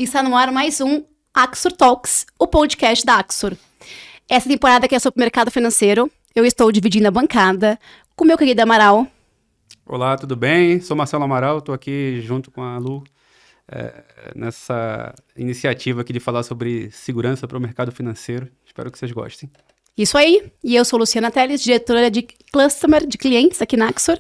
Está no ar mais um Axor Talks, o podcast da Axor. Essa temporada que é sobre o mercado financeiro, eu estou dividindo a bancada com o meu querido Amaral. Olá, tudo bem? Sou Marcelo Amaral, estou aqui junto com a Lu nessa iniciativa aqui de falar sobre segurança para o mercado financeiro. Espero que vocês gostem. Isso aí, e eu sou Luciana Teles, diretora de Customer, de clientes aqui na Axor.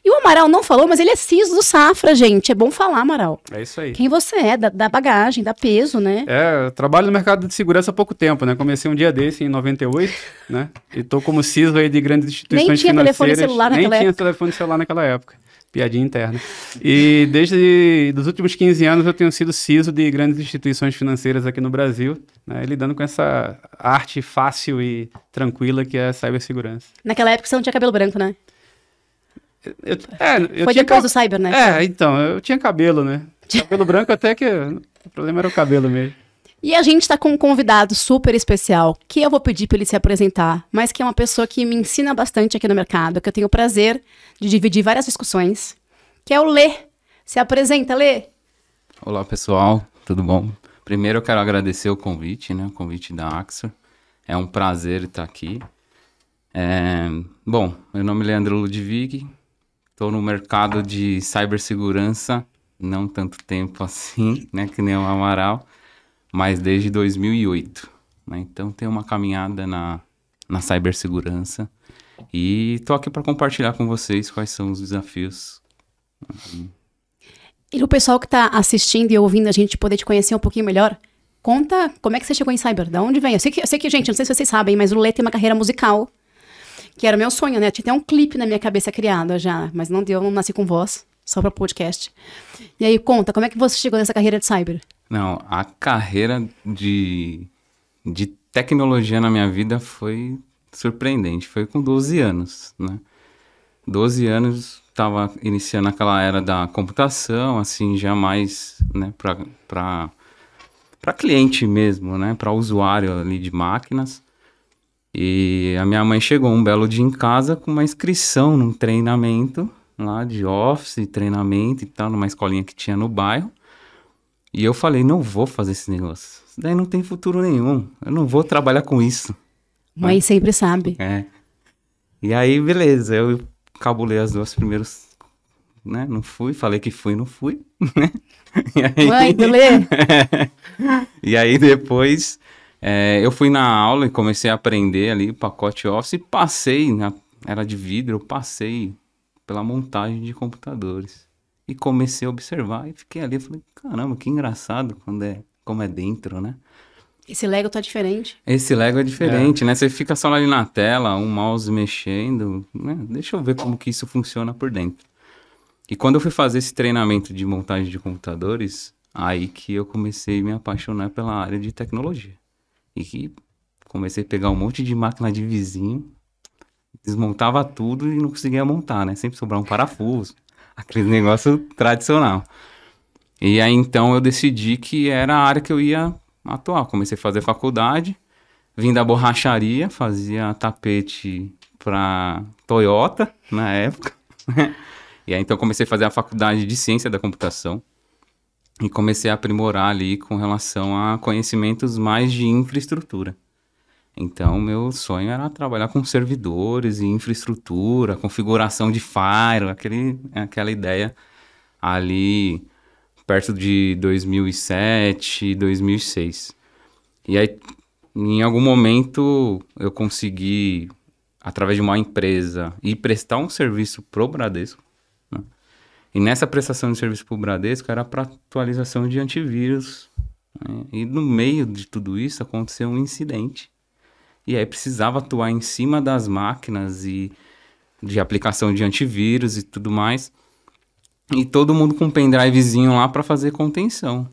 E o Amaral não falou, mas ele é CISO do Safra, gente. É bom falar, Amaral. É isso aí. Quem você é, da bagagem, dá peso, né? Eu trabalho no mercado de segurança há pouco tempo, né? Comecei um dia desse, em 98, né? E tô como CISO aí de grandes instituições financeiras. Nem tinha telefone celular naquela época. Nem tinha telefone celular naquela época. Piadinha interna. E desde os últimos 15 anos eu tenho sido CISO de grandes instituições financeiras aqui no Brasil, né? Lidando com essa arte fácil e tranquila que é a cibersegurança. Naquela época você não tinha cabelo branco, né? Foi depois do cyber, né? Então, eu tinha cabelo, né? Cabelo branco até que o problema era o cabelo mesmo. E a gente tá com um convidado super especial, que eu vou pedir para ele se apresentar, mas que é uma pessoa que me ensina bastante aqui no mercado, que eu tenho o prazer de dividir várias discussões, que é o Lê. Se apresenta, Lê. Olá, pessoal, tudo bom? Primeiro eu quero agradecer o convite, né? O convite da Axor. É um prazer estar aqui. Bom, meu nome é Leandro Ludwig. Estou no mercado de cibersegurança, não tanto tempo assim, né, que nem o Amaral, mas desde 2008. Né? Então, tenho uma caminhada na cibersegurança e estou aqui para compartilhar com vocês quais são os desafios. E o pessoal que está assistindo e ouvindo a gente poder te conhecer um pouquinho melhor, conta como é que você chegou em cyber, de onde vem? Eu sei que, gente, não sei se vocês sabem, mas o Lê tem uma carreira musical, que era o meu sonho, né? Tinha até um clipe na minha cabeça criado já, mas não deu, não nasci com voz, só para podcast. E aí, conta, como é que você chegou nessa carreira de cyber? Não, a carreira de tecnologia na minha vida foi surpreendente. Foi com 12 anos, né? 12 anos, estava iniciando aquela era da computação, assim, já mais, né, para cliente mesmo, né? Para usuário ali de máquinas. E a minha mãe chegou um belo dia em casa com uma inscrição num treinamento lá de office, treinamento e tal, numa escolinha que tinha no bairro. E eu falei, não vou fazer esse negócio. Isso daí não tem futuro nenhum. Eu não vou trabalhar com isso. Mãe sempre sabe. E aí, beleza. Eu cabulei as duas primeiras, né? Não fui, falei que fui, não fui. E aí... Mãe, do Lê. E aí depois... eu fui na aula e comecei a aprender ali pacote Office e passei, era de vidro, eu passei pela montagem de computadores. E comecei a observar e fiquei ali, falei, caramba, que engraçado como é dentro, né? Esse Lego tá diferente. Esse Lego é diferente, né? Você fica só ali na tela, um mouse mexendo, né? Deixa eu ver como que isso funciona por dentro. E quando eu fui fazer esse treinamento de montagem de computadores, aí que eu comecei a me apaixonar pela área de tecnologia. E que comecei a pegar um monte de máquina de vizinho, desmontava tudo e não conseguia montar, né? Sempre sobrava um parafuso, aquele negócio tradicional. E aí então eu decidi que era a área que eu ia atuar. Comecei a fazer faculdade, vim da borracharia, fazia tapete para Toyota na época. E aí então comecei a fazer a faculdade de ciência da computação. E comecei a aprimorar ali com relação a conhecimentos mais de infraestrutura. Então, meu sonho era trabalhar com servidores e infraestrutura, configuração de firewall, aquela ideia ali perto de 2007, 2006. E aí, em algum momento, eu consegui, através de uma empresa, ir prestar um serviço pro Bradesco. E nessa prestação de serviço para o Bradesco era para atualização de antivírus. Né? E no meio de tudo isso aconteceu um incidente. E aí precisava atuar em cima das máquinas e de aplicação de antivírus e tudo mais. E todo mundo com um pendrivezinho lá para fazer contenção.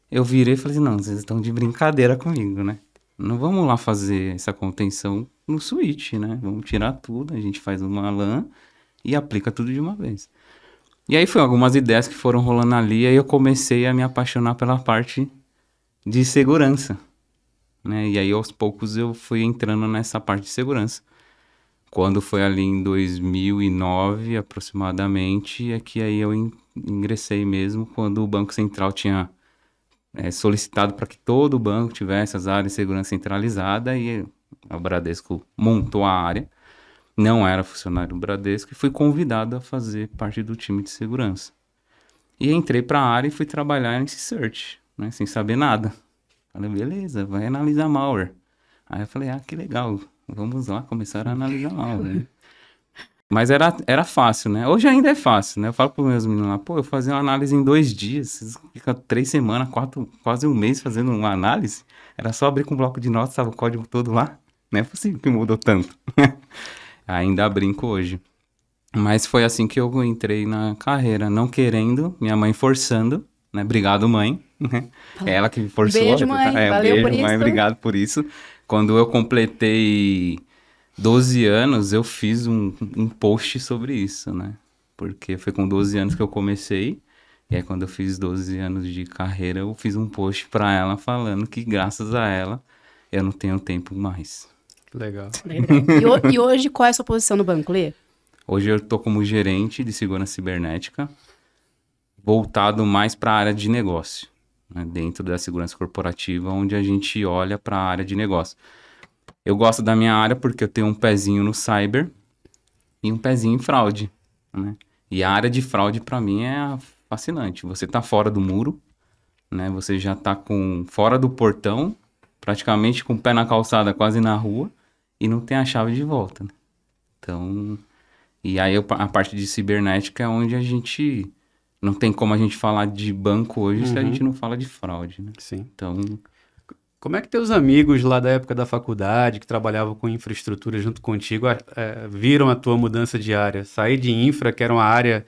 Eu virei e falei, não, vocês estão de brincadeira comigo, né? Não vamos lá fazer essa contenção no switch, né? Vamos tirar tudo, a gente faz uma LAN e aplica tudo de uma vez. E aí foi algumas ideias que foram rolando ali, e aí eu comecei a me apaixonar pela parte de segurança, né? E aí aos poucos eu fui entrando nessa parte de segurança. Quando foi ali em 2009 aproximadamente, é que aí eu ingressei mesmo, quando o Banco Central tinha solicitado para que todo banco tivesse as áreas de segurança centralizada e o Bradesco montou a área. Não era funcionário do Bradesco e fui convidado a fazer parte do time de segurança. E entrei para a área e fui trabalhar em search, né, sem saber nada. Falei, beleza, vai analisar malware. Aí eu falei, que legal, vamos lá começar a analisar malware. Mas era fácil, né? Hoje ainda é fácil, né? Eu falo para os meus meninos lá, eu fazia uma análise em 2 dias, vocês ficam 3 semanas, 4, quase um mês fazendo uma análise. Era só abrir com um bloco de notas, estava o código todo lá. Não é possível que mudou tanto. Ainda brinco hoje. Mas foi assim que eu entrei na carreira, não querendo, minha mãe forçando, né? Obrigado, mãe. É ela que me forçou. Beijo, mãe. Valeu beijo, por mãe. isso. Obrigado por isso. Quando eu completei 12 anos, eu fiz um post sobre isso, né? Porque foi com 12 anos que eu comecei. E aí, quando eu fiz 12 anos de carreira, eu fiz um post pra ela falando que, graças a ela, eu não tenho tempo mais. Legal. E hoje, qual é a sua posição no banco, Lê? Hoje eu tô como gerente de segurança cibernética, voltado mais para a área de negócio, né? Dentro da segurança corporativa, onde a gente olha para a área de negócio. Eu gosto da minha área porque eu tenho um pezinho no cyber e um pezinho em fraude, né? E a área de fraude, para mim, é fascinante. Você tá fora do muro, né? Você já tá fora do portão, praticamente com o pé na calçada, quase na rua, e não tem a chave de volta, né? Então, e aí a parte de cibernética é onde a gente... Não tem como a gente falar de banco hoje se a gente não fala de fraude, né? Sim. Então... Como é que teus amigos lá da época da faculdade, que trabalhavam com infraestrutura junto contigo, viram a tua mudança de área? Sair de infra, que era uma área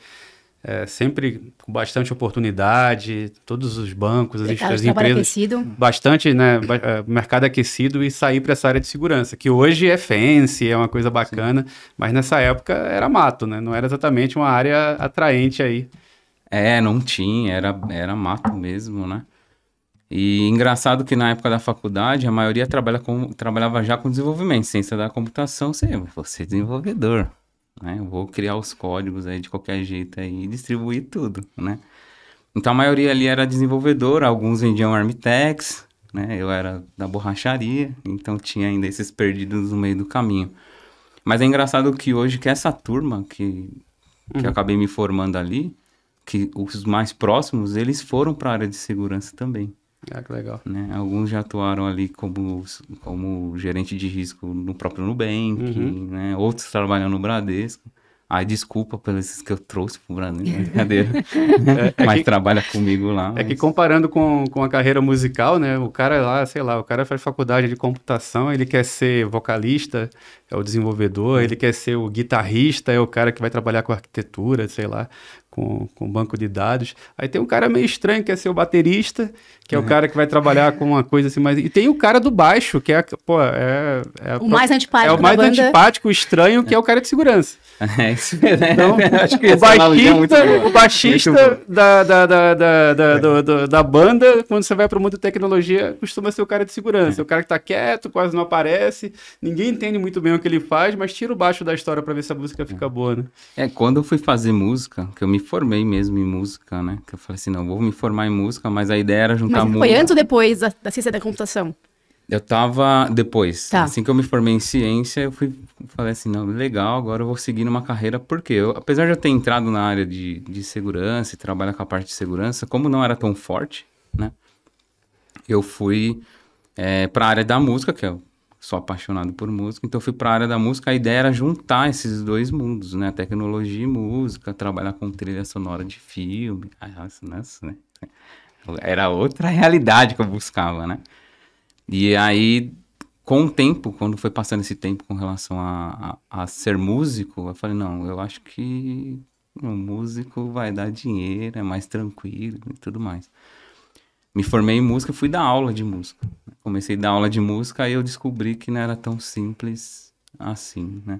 sempre com bastante oportunidade, todos os bancos, as empresas, aquecido. Bastante, né, mercado aquecido, e sair para essa área de segurança, que hoje é fancy, é uma coisa bacana, mas nessa época era mato, né? Não era exatamente uma área atraente aí. Não tinha, era mato mesmo, né? E engraçado que na época da faculdade, a maioria trabalhava já com desenvolvimento, ciência da computação, vou ser desenvolvedor, né? Eu vou criar os códigos aí de qualquer jeito aí e distribuir tudo, né? Então a maioria ali era desenvolvedor, alguns vendiam Armitex, né? Eu era da borracharia, então tinha ainda esses perdidos no meio do caminho. Mas é engraçado que hoje, que essa turma que eu acabei me formando ali, que os mais próximos, eles foram para a área de segurança também. Que legal. Né? Alguns já atuaram ali como gerente de risco no próprio Nubank, né? Outros trabalham no Bradesco. Ai, desculpa pelos que eu trouxe pro Bradesco, brincadeira. Mas trabalha comigo lá. Que comparando com a carreira musical, né? O cara lá, sei lá, o cara faz faculdade de computação, ele quer ser vocalista, é o desenvolvedor, ele quer ser o guitarrista, é o cara que vai trabalhar com arquitetura, sei lá, com banco de dados. Aí tem um cara meio estranho que é ser o baterista, que é o cara que vai trabalhar com uma coisa assim mais... E tem o cara do baixo, que é o mais antipático. É o mais antipático, estranho, que é o cara de segurança. Isso mesmo. Então, acho que o baixista da banda, quando você vai para o mundo de tecnologia, costuma ser o cara de segurança. O cara que tá quieto, quase não aparece, ninguém entende muito bem o que ele faz, mas tira o baixo da história para ver se a música fica boa, né? Quando eu fui fazer música, que eu me formei mesmo em música, né? Que eu falei assim, não, vou me formar em música, mas a ideia era juntar música. Mas foi antes ou depois da ciência da computação? Eu tava depois. Tá. Assim que eu me formei em ciência, falei assim, não, legal, agora eu vou seguir numa carreira, porque apesar de eu ter entrado na área de segurança e trabalhar com a parte de segurança, como não era tão forte, né? Eu fui para a área da música, que eu sou apaixonado por música, então eu fui para a área da música, a ideia era juntar esses dois mundos, né? Tecnologia e música, trabalhar com trilha sonora de filme, nossa, né? Era outra realidade que eu buscava, né? E aí, com o tempo, quando foi passando esse tempo com relação a ser músico, eu falei, não, eu acho que um músico vai dar dinheiro, é mais tranquilo e tudo mais. Me formei em música e fui dar aula de música. Comecei a dar aula de música, aí eu descobri que não era tão simples assim, né?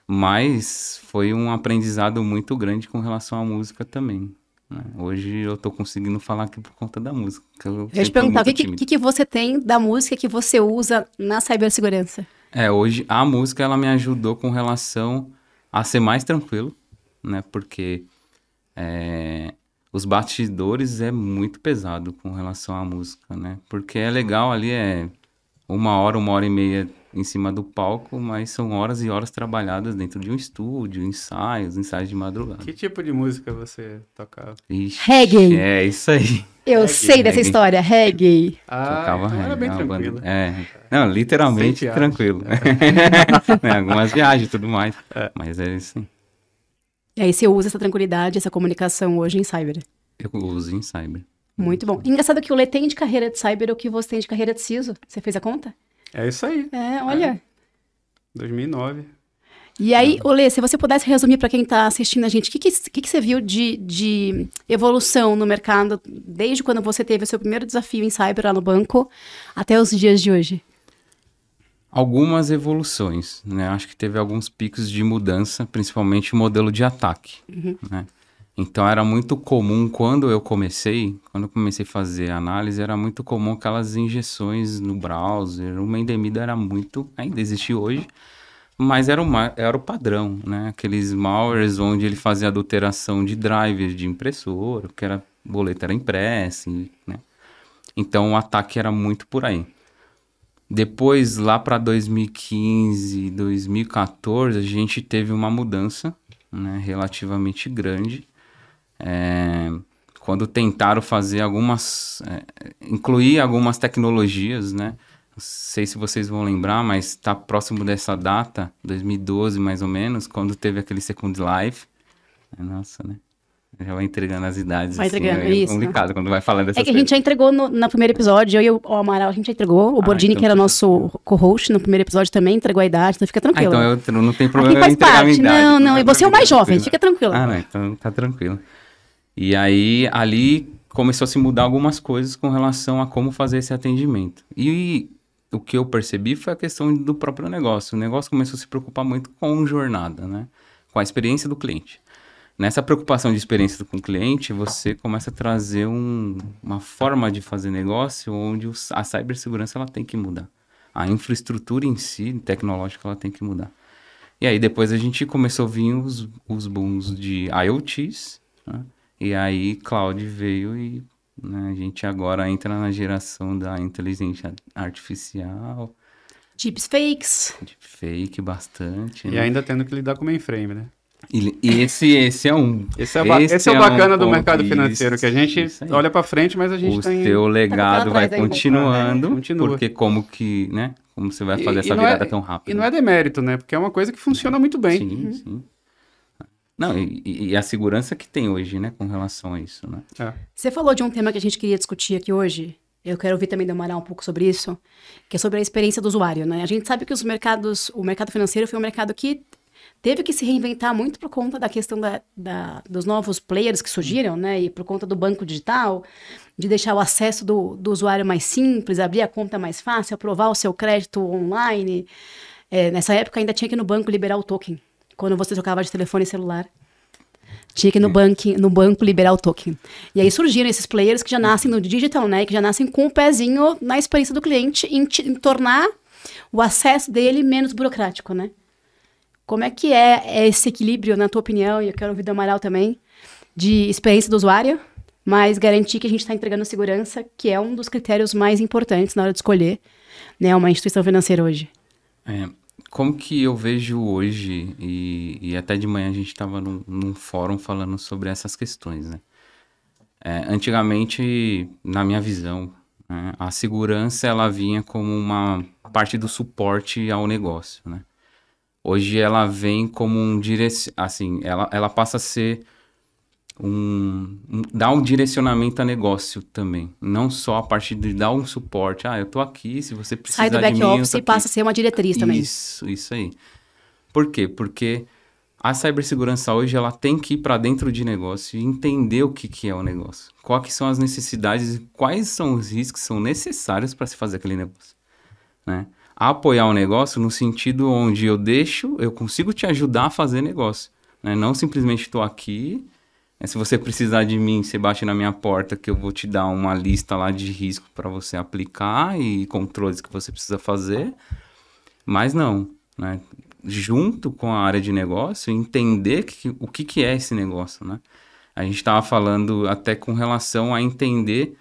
Mas foi um aprendizado muito grande com relação à música também. Hoje eu tô conseguindo falar aqui por conta da música. Eu ia te perguntar, o que você tem da música que você usa na cibersegurança? Hoje a música ela me ajudou com relação a ser mais tranquilo, né? Porque os bastidores é muito pesado com relação à música, né? Porque é legal ali, 1 hora e meia em cima do palco, mas são horas e horas trabalhadas dentro de um estúdio, ensaios de madrugada. Que tipo de música você tocava? Ixi, Reggae. É isso aí. Eu sei dessa história, reggae. Tocava então era reggae, bem uma banda- tranquilo. Não, literalmente Sem viagem. tranquilo. Né, algumas viagens e tudo mais. Mas é isso aí. E aí você usa essa tranquilidade, essa comunicação hoje em cyber. Eu uso em cyber. Muito bom. Engraçado que o Lê tem de carreira de cyber o que você tem de carreira de CISO. Você fez a conta? É isso aí. Olha. 2009. E aí, Lê, se você pudesse resumir para quem está assistindo a gente, o que você viu de evolução no mercado desde quando você teve o seu primeiro desafio em cyber lá no banco até os dias de hoje? Algumas evoluções, né? Acho que teve alguns picos de mudança, principalmente o modelo de ataque, né? Então era muito comum, quando eu comecei a fazer análise, era muito comum aquelas injeções no browser, o Mendemida era muito, ainda existe hoje, mas era o padrão, né? Aqueles malwares onde ele fazia adulteração de drivers de impressora, que era, boleta era impressa, né? Então o ataque era muito por aí. Depois, lá para 2015, 2014, a gente teve uma mudança, né, relativamente grande. Quando tentaram fazer incluir algumas tecnologias, né? Não sei se vocês vão lembrar, mas está próximo dessa data, 2012 mais ou menos, quando teve aquele Second Life. Nossa, né? Já vai entregando as idades. Vai entregando, é isso. complicado quando vai falando dessas É que a gente já entregou no primeiro episódio, eu e o Amaral, a gente já entregou. O Bordini, então que era tá nosso co-host no primeiro episódio, também entregou a idade, então fica tranquilo. Então eu não tenho Aqui problema em faz entregar a minha parte. idade. Não, e você é o mais jovem, fica tranquilo. Não, então tá tranquilo. E aí, ali começou a se mudar algumas coisas com relação a como fazer esse atendimento. E o que eu percebi foi a questão do próprio negócio. O negócio começou a se preocupar muito com jornada, né? Com a experiência do cliente. Nessa preocupação de experiência com o cliente, você começa a trazer uma forma de fazer negócio onde a cibersegurança ela tem que mudar. A infraestrutura em si, tecnológica, ela tem que mudar. E aí depois a gente começou a vir os booms de IoTs, né? E aí cloud veio e, né, a gente agora entra na geração da inteligência artificial. Deepfakes. Deepfake bastante. E né? ainda tendo que lidar com mainframe, né? E esse é um... Esse é o bacana do ponto, mercado financeiro, que a gente isso aí. olha para frente, mas a gente O tem... seu legado vai atrás ainda. continuando, Continua. porque como você vai fazer essa não é- virada tão rápido? E não é demérito, né? Porque é uma coisa que funciona muito bem. Sim, sim. Não, e a segurança que tem hoje, né, com relação a isso, né? É. Você falou de um tema que a gente queria discutir aqui hoje. Eu quero ouvir também do Amaral um pouco sobre isso, que é sobre a experiência do usuário, né? A gente sabe que o mercado financeiro foi um mercado que teve que se reinventar muito por conta da questão dos novos players que surgiram, né? E por conta do banco digital, de deixar o acesso do usuário mais simples, abrir a conta mais fácil, aprovar o seu crédito online. Nessa época ainda tinha que ir no banco liberar o token, quando você trocava de telefone celular. Tinha que ir no banco liberar o token. E aí surgiram esses players que já nascem no digital, né? Que já nascem com o pezinho na experiência do cliente em tornar o acesso dele menos burocrático, né? Como é que é esse equilíbrio, na tua opinião, e eu quero ouvir do Amaral também, de experiência do usuário, mas garantir que a gente está entregando segurança, que é um dos critérios mais importantes na hora de escolher, né, uma instituição financeira hoje? Como que eu vejo hoje, e até de manhã a gente estava num fórum falando sobre essas questões, né? Antigamente, na minha visão, né, a segurança ela vinha como uma parte do suporte ao negócio, né? Hoje ela vem como ela passa a ser dar um direcionamento a negócio também. Não só a parte de dar um suporte. Eu tô aqui, se você precisar Sai do de back mim, eu office tô e aqui. passa a ser uma diretriz também. Isso aí. Por quê? Porque a cibersegurança hoje ela tem que ir para dentro de negócio e entender o que é o negócio. Quais são as necessidades e quais são os riscos que são necessários para se fazer aquele negócio, né? Apoiar o negócio no sentido onde eu consigo te ajudar a fazer negócio, né? Não simplesmente estou aqui, se você precisar de mim, você bate na minha porta que eu vou te dar uma lista lá de risco para você aplicar e controles que você precisa fazer, mas não, né? Junto com a área de negócio, entender o que é esse negócio, né? A gente estava falando até com relação a entender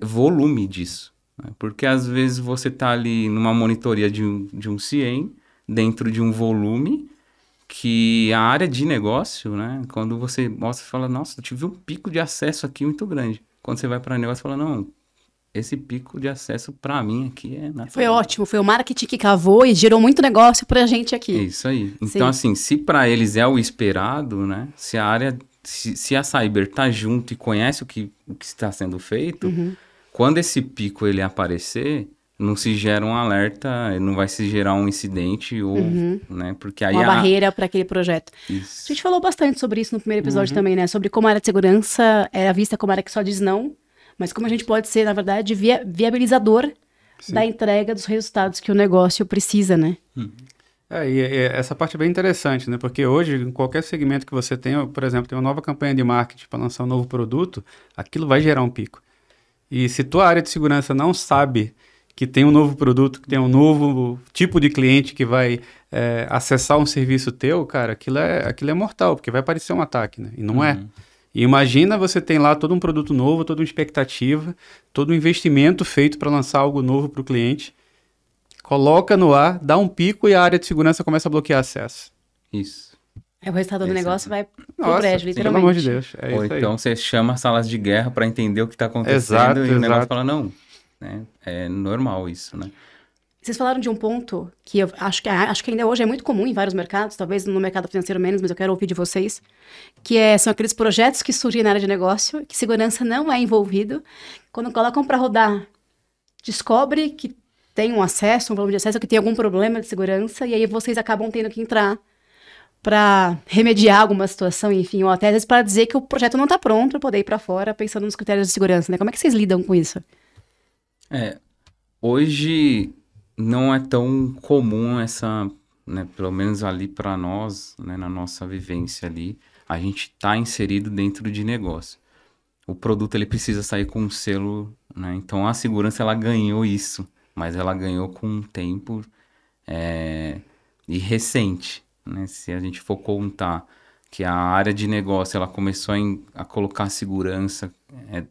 volume disso, né? Porque às vezes você está ali numa monitoria de um CIEM, dentro de um volume que a área de negócio, né? Quando você mostra, você fala, nossa, eu tive um pico de acesso aqui muito grande. Quando você vai para negócio, você fala, não, esse pico de acesso para mim aqui é nada. Foi ótimo, foi o marketing que cavou e gerou muito negócio pra gente aqui. Isso aí. Então, assim, se para eles é o esperado, né? Se a área, se a Cyber tá junto e conhece o que está sendo feito, quando esse pico ele aparecer, não se gera um alerta, não vai se gerar um incidente ou, né? Porque aí uma barreira para aquele projeto. Isso. A gente falou bastante sobre isso no primeiro episódio também, né? Sobre como a área de segurança era vista como a área que só diz não, mas como a gente pode ser, na verdade, viabilizador da entrega dos resultados que o negócio precisa, né? E essa parte é bem interessante, né? Porque hoje, em qualquer segmento que você tenha, por exemplo, tem uma nova campanha de marketing para lançar um novo produto, aquilo vai gerar um pico. E se tua área de segurança não sabe que tem um novo produto, que tem um novo tipo de cliente que vai acessar um serviço teu, cara, aquilo é mortal, porque vai parecer um ataque, né? E não é. E imagina você tem lá todo um produto novo, toda uma expectativa, todo um investimento feito para lançar algo novo para o cliente, coloca no ar, dá um pico e a área de segurança começa a bloquear acesso. Isso. O resultado do negócio vai pro Nossa, brejo, literalmente. pelo amor de Deus. Ou isso aí. então você chama salas de guerra para entender o que está acontecendo Exato, e o negócio exato. fala, não, né? É normal isso, né? Vocês falaram de um ponto que eu acho que ainda hoje é muito comum em vários mercados, talvez no mercado financeiro menos, mas eu quero ouvir de vocês, que são aqueles projetos que surgem na área de negócio, que segurança não é envolvido. Quando colocam para rodar, descobre que tem um acesso, um volume de acesso, que tem algum problema de segurança, e aí vocês acabam tendo que entrar para remediar alguma situação, enfim, ou até às vezes para dizer que o projeto não está pronto para poder ir para fora pensando nos critérios de segurança, né? Como é que vocês lidam com isso? Hoje não é tão comum essa, né, pelo menos ali para nós, né, na nossa vivência ali, a gente está inserido dentro de negócio. O produto ele precisa sair com um selo, né? Então a segurança ela ganhou isso, mas ela ganhou com um tempo e recente, né? Se a gente for contar que a área de negócio ela começou a colocar segurança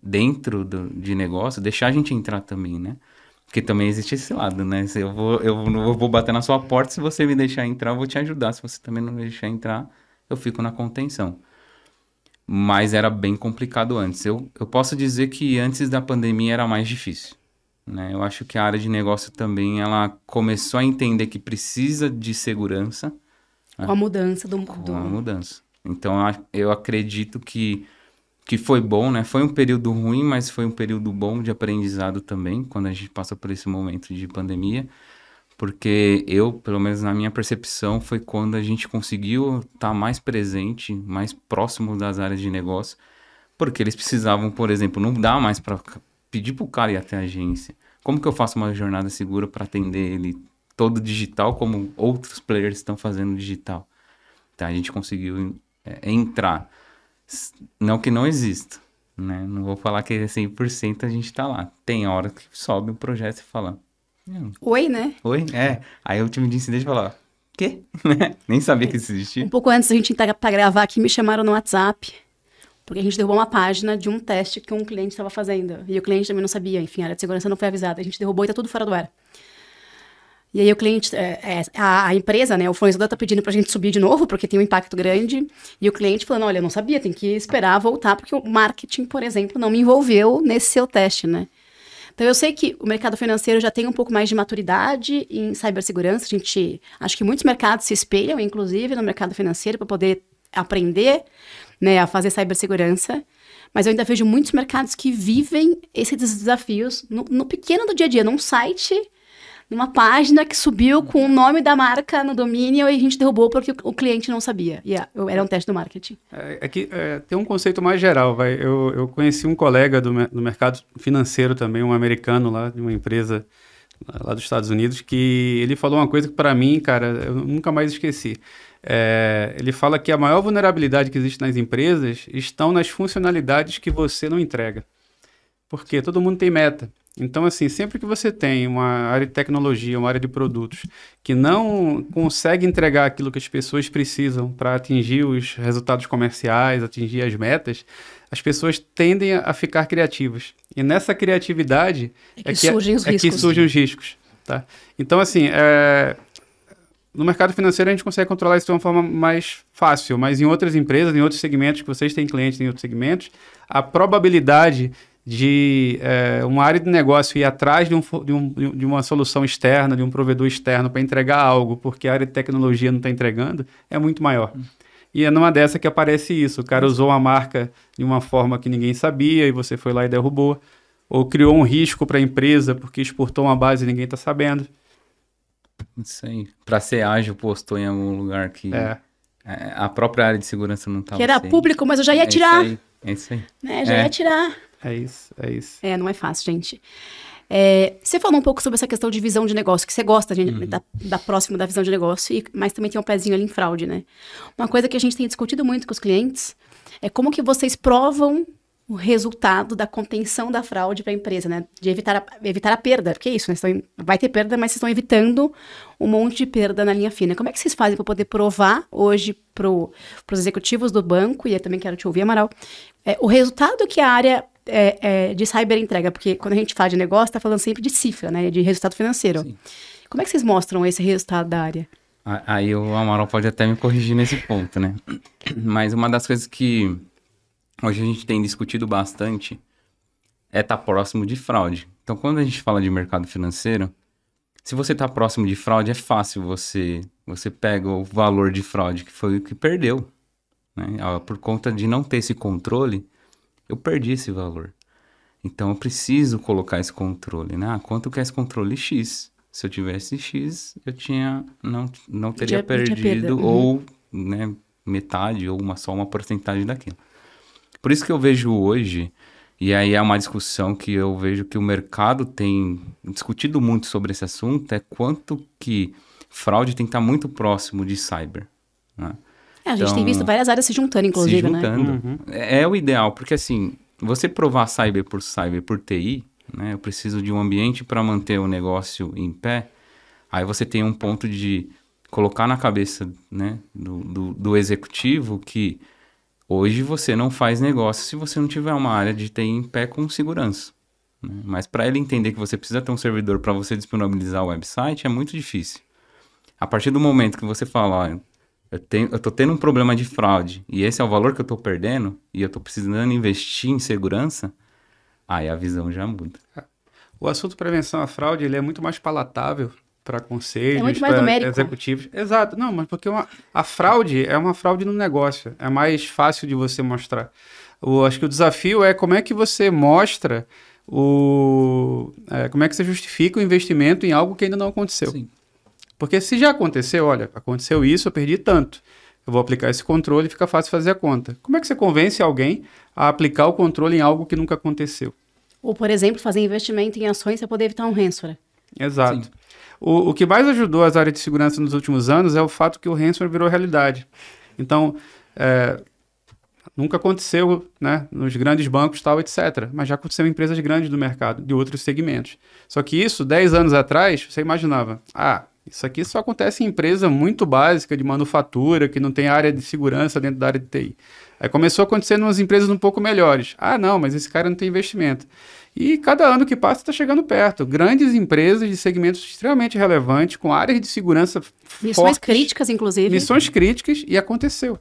dentro de negócio, deixar a gente entrar também, né? Porque também existe esse lado, né? Se eu vou bater na sua porta, se você me deixar entrar, eu vou te ajudar. Se você também não me deixar entrar, eu fico na contenção. Mas era bem complicado antes. Eu posso dizer que antes da pandemia era mais difícil, né? Eu acho que a área de negócio também, ela começou a entender que precisa de segurança. Com a mudança Com a mudança. Então, eu acredito que foi bom, né? Foi um período ruim, mas foi um período bom de aprendizado também, quando a gente passa por esse momento de pandemia, porque pelo menos na minha percepção, foi quando a gente conseguiu estar mais presente, mais próximo das áreas de negócio, porque eles precisavam, por exemplo, não dá mais para pedir para o cara ir até a agência. Como que eu faço uma jornada segura para atender ele todo digital, como outros players estão fazendo digital? Então, a gente conseguiu entrar. Não que não exista, né? Não vou falar que 100% a gente tá lá. Tem hora que sobe um projeto e fala... Oi, né? Oi? Aí o time de incidente fala... Quê? Nem sabia que isso existia. Um pouco antes da gente entrar pra gravar aqui, me chamaram no WhatsApp, porque a gente derrubou uma página de um teste que um cliente estava fazendo. E o cliente também não sabia, enfim, a área de segurança não foi avisada. A gente derrubou e tá tudo fora do ar. E aí o cliente, a empresa, né, o fornecedor tá pedindo pra gente subir de novo, porque tem um impacto grande, e o cliente falando, olha, eu não sabia, tem que esperar voltar, porque o marketing, por exemplo, não me envolveu nesse seu teste, né? Então eu sei que o mercado financeiro já tem um pouco mais de maturidade em cibersegurança, acho que muitos mercados se espelham, inclusive, no mercado financeiro, para poder aprender, né, a fazer cibersegurança, mas eu ainda vejo muitos mercados que vivem esses desafios no pequeno do dia a dia, num site... numa página que subiu com o nome da marca no domínio e a gente derrubou porque o cliente não sabia. E era um teste do marketing. Tem um conceito mais geral. Eu conheci um colega do mercado financeiro também, um americano lá, de uma empresa lá dos Estados Unidos, que ele falou uma coisa que para mim, cara, eu nunca mais esqueci. Ele fala que a maior vulnerabilidade que existe nas empresas estão nas funcionalidades que você não entrega. Porque todo mundo tem meta. Então, assim, sempre que você tem uma área de tecnologia, uma área de produtos, que não consegue entregar aquilo que as pessoas precisam para atingir os resultados comerciais, atingir as metas, as pessoas tendem a ficar criativas. E nessa criatividade surgem os riscos. que surgem os riscos. Tá? Então, assim, no mercado financeiro a gente consegue controlar isso de uma forma mais fácil, mas em outras empresas, em outros segmentos, que vocês têm clientes em outros segmentos, a probabilidade de uma área de negócio ir atrás de uma solução externa, de um provedor externo para entregar algo, porque a área de tecnologia não está entregando, é muito maior. E é numa dessa que aparece isso. O cara usou uma marca de uma forma que ninguém sabia e você foi lá e derrubou. Ou criou um risco para a empresa porque exportou uma base e ninguém está sabendo. Isso aí. Para ser ágil, postou em algum lugar que a própria área de segurança não estava. Que era público, mas eu já ia tirar. É isso aí. Né? Já ia tirar. É isso. Não é fácil, gente. Você falou um pouco sobre essa questão de visão de negócio, que você gosta da próxima da visão de negócio, mas também tem um pezinho ali em fraude, né? Uma coisa que a gente tem discutido muito com os clientes é como que vocês provam o resultado da contenção da fraude para a empresa, né? De evitar a perda, porque é isso, né? Vai ter perda, mas vocês estão evitando um monte de perda na linha fina. Como é que vocês fazem para poder provar hoje para os executivos do banco, e eu também quero te ouvir, Amaral, o resultado que a área de cyber entrega? Porque quando a gente fala de negócio, está falando sempre de cifra, né? De resultado financeiro. Sim. Como é que vocês mostram esse resultado da área? Aí o Amaral pode até me corrigir nesse ponto, né? Mas uma das coisas que hoje a gente tem discutido bastante é estar próximo de fraude. Então, quando a gente fala de mercado financeiro, se você está próximo de fraude, é fácil você pega o valor de fraude, que foi o que perdeu. Né? Por conta de não ter esse controle, eu perdi esse valor. Então, eu preciso colocar esse controle. Né? Quanto que é esse controle? X. Se eu tivesse X, eu não teria perdido ou né, metade ou só uma porcentagem daquilo. Por isso que eu vejo hoje, e aí é uma discussão que eu vejo que o mercado tem discutido muito sobre esse assunto, é quanto que fraude tem que estar muito próximo de cyber. Né? A gente tem visto várias áreas se juntando, inclusive, né? Uhum. É o ideal, porque assim, você provar cyber por TI, né? Eu preciso de um ambiente para manter o negócio em pé, aí você tem um ponto de colocar na cabeça, né, do executivo que hoje você não faz negócio se você não tiver uma área de TI em pé com segurança. Né? Mas para ele entender que você precisa ter um servidor para você disponibilizar o website, é muito difícil. A partir do momento que você fala, eu tô tendo um problema de fraude e esse é o valor que eu tô perdendo e eu tô precisando investir em segurança, aí a visão já muda. O assunto prevenção à fraude, ele é muito mais palatável para conselhos, para executivos. Exato. Não, mas porque a fraude é uma fraude no negócio. É mais fácil de você mostrar. Acho que o desafio é como é que você mostra como é que você justifica o investimento em algo que ainda não aconteceu. Sim. Porque se já aconteceu, olha, aconteceu isso, eu perdi tanto. Eu vou aplicar esse controle e fica fácil fazer a conta. Como é que você convence alguém a aplicar o controle em algo que nunca aconteceu? Ou, por exemplo, fazer investimento em ações para poder evitar um ransomware. Exato. Sim. O que mais ajudou as áreas de segurança nos últimos anos é o fato que o ransomware virou realidade. Então, nunca aconteceu, né, nos grandes bancos, tal, etc. Mas já aconteceu em empresas grandes do mercado, de outros segmentos. Só que isso, 10 anos atrás, você imaginava, isso aqui só acontece em empresa muito básica, de manufatura, que não tem área de segurança dentro da área de TI. Aí começou a acontecer em umas empresas um pouco melhores. Não, mas esse cara não tem investimento. E cada ano que passa está chegando perto. Grandes empresas de segmentos extremamente relevantes, com áreas de segurança missões fortes, críticas, inclusive. Missões críticas, e aconteceu.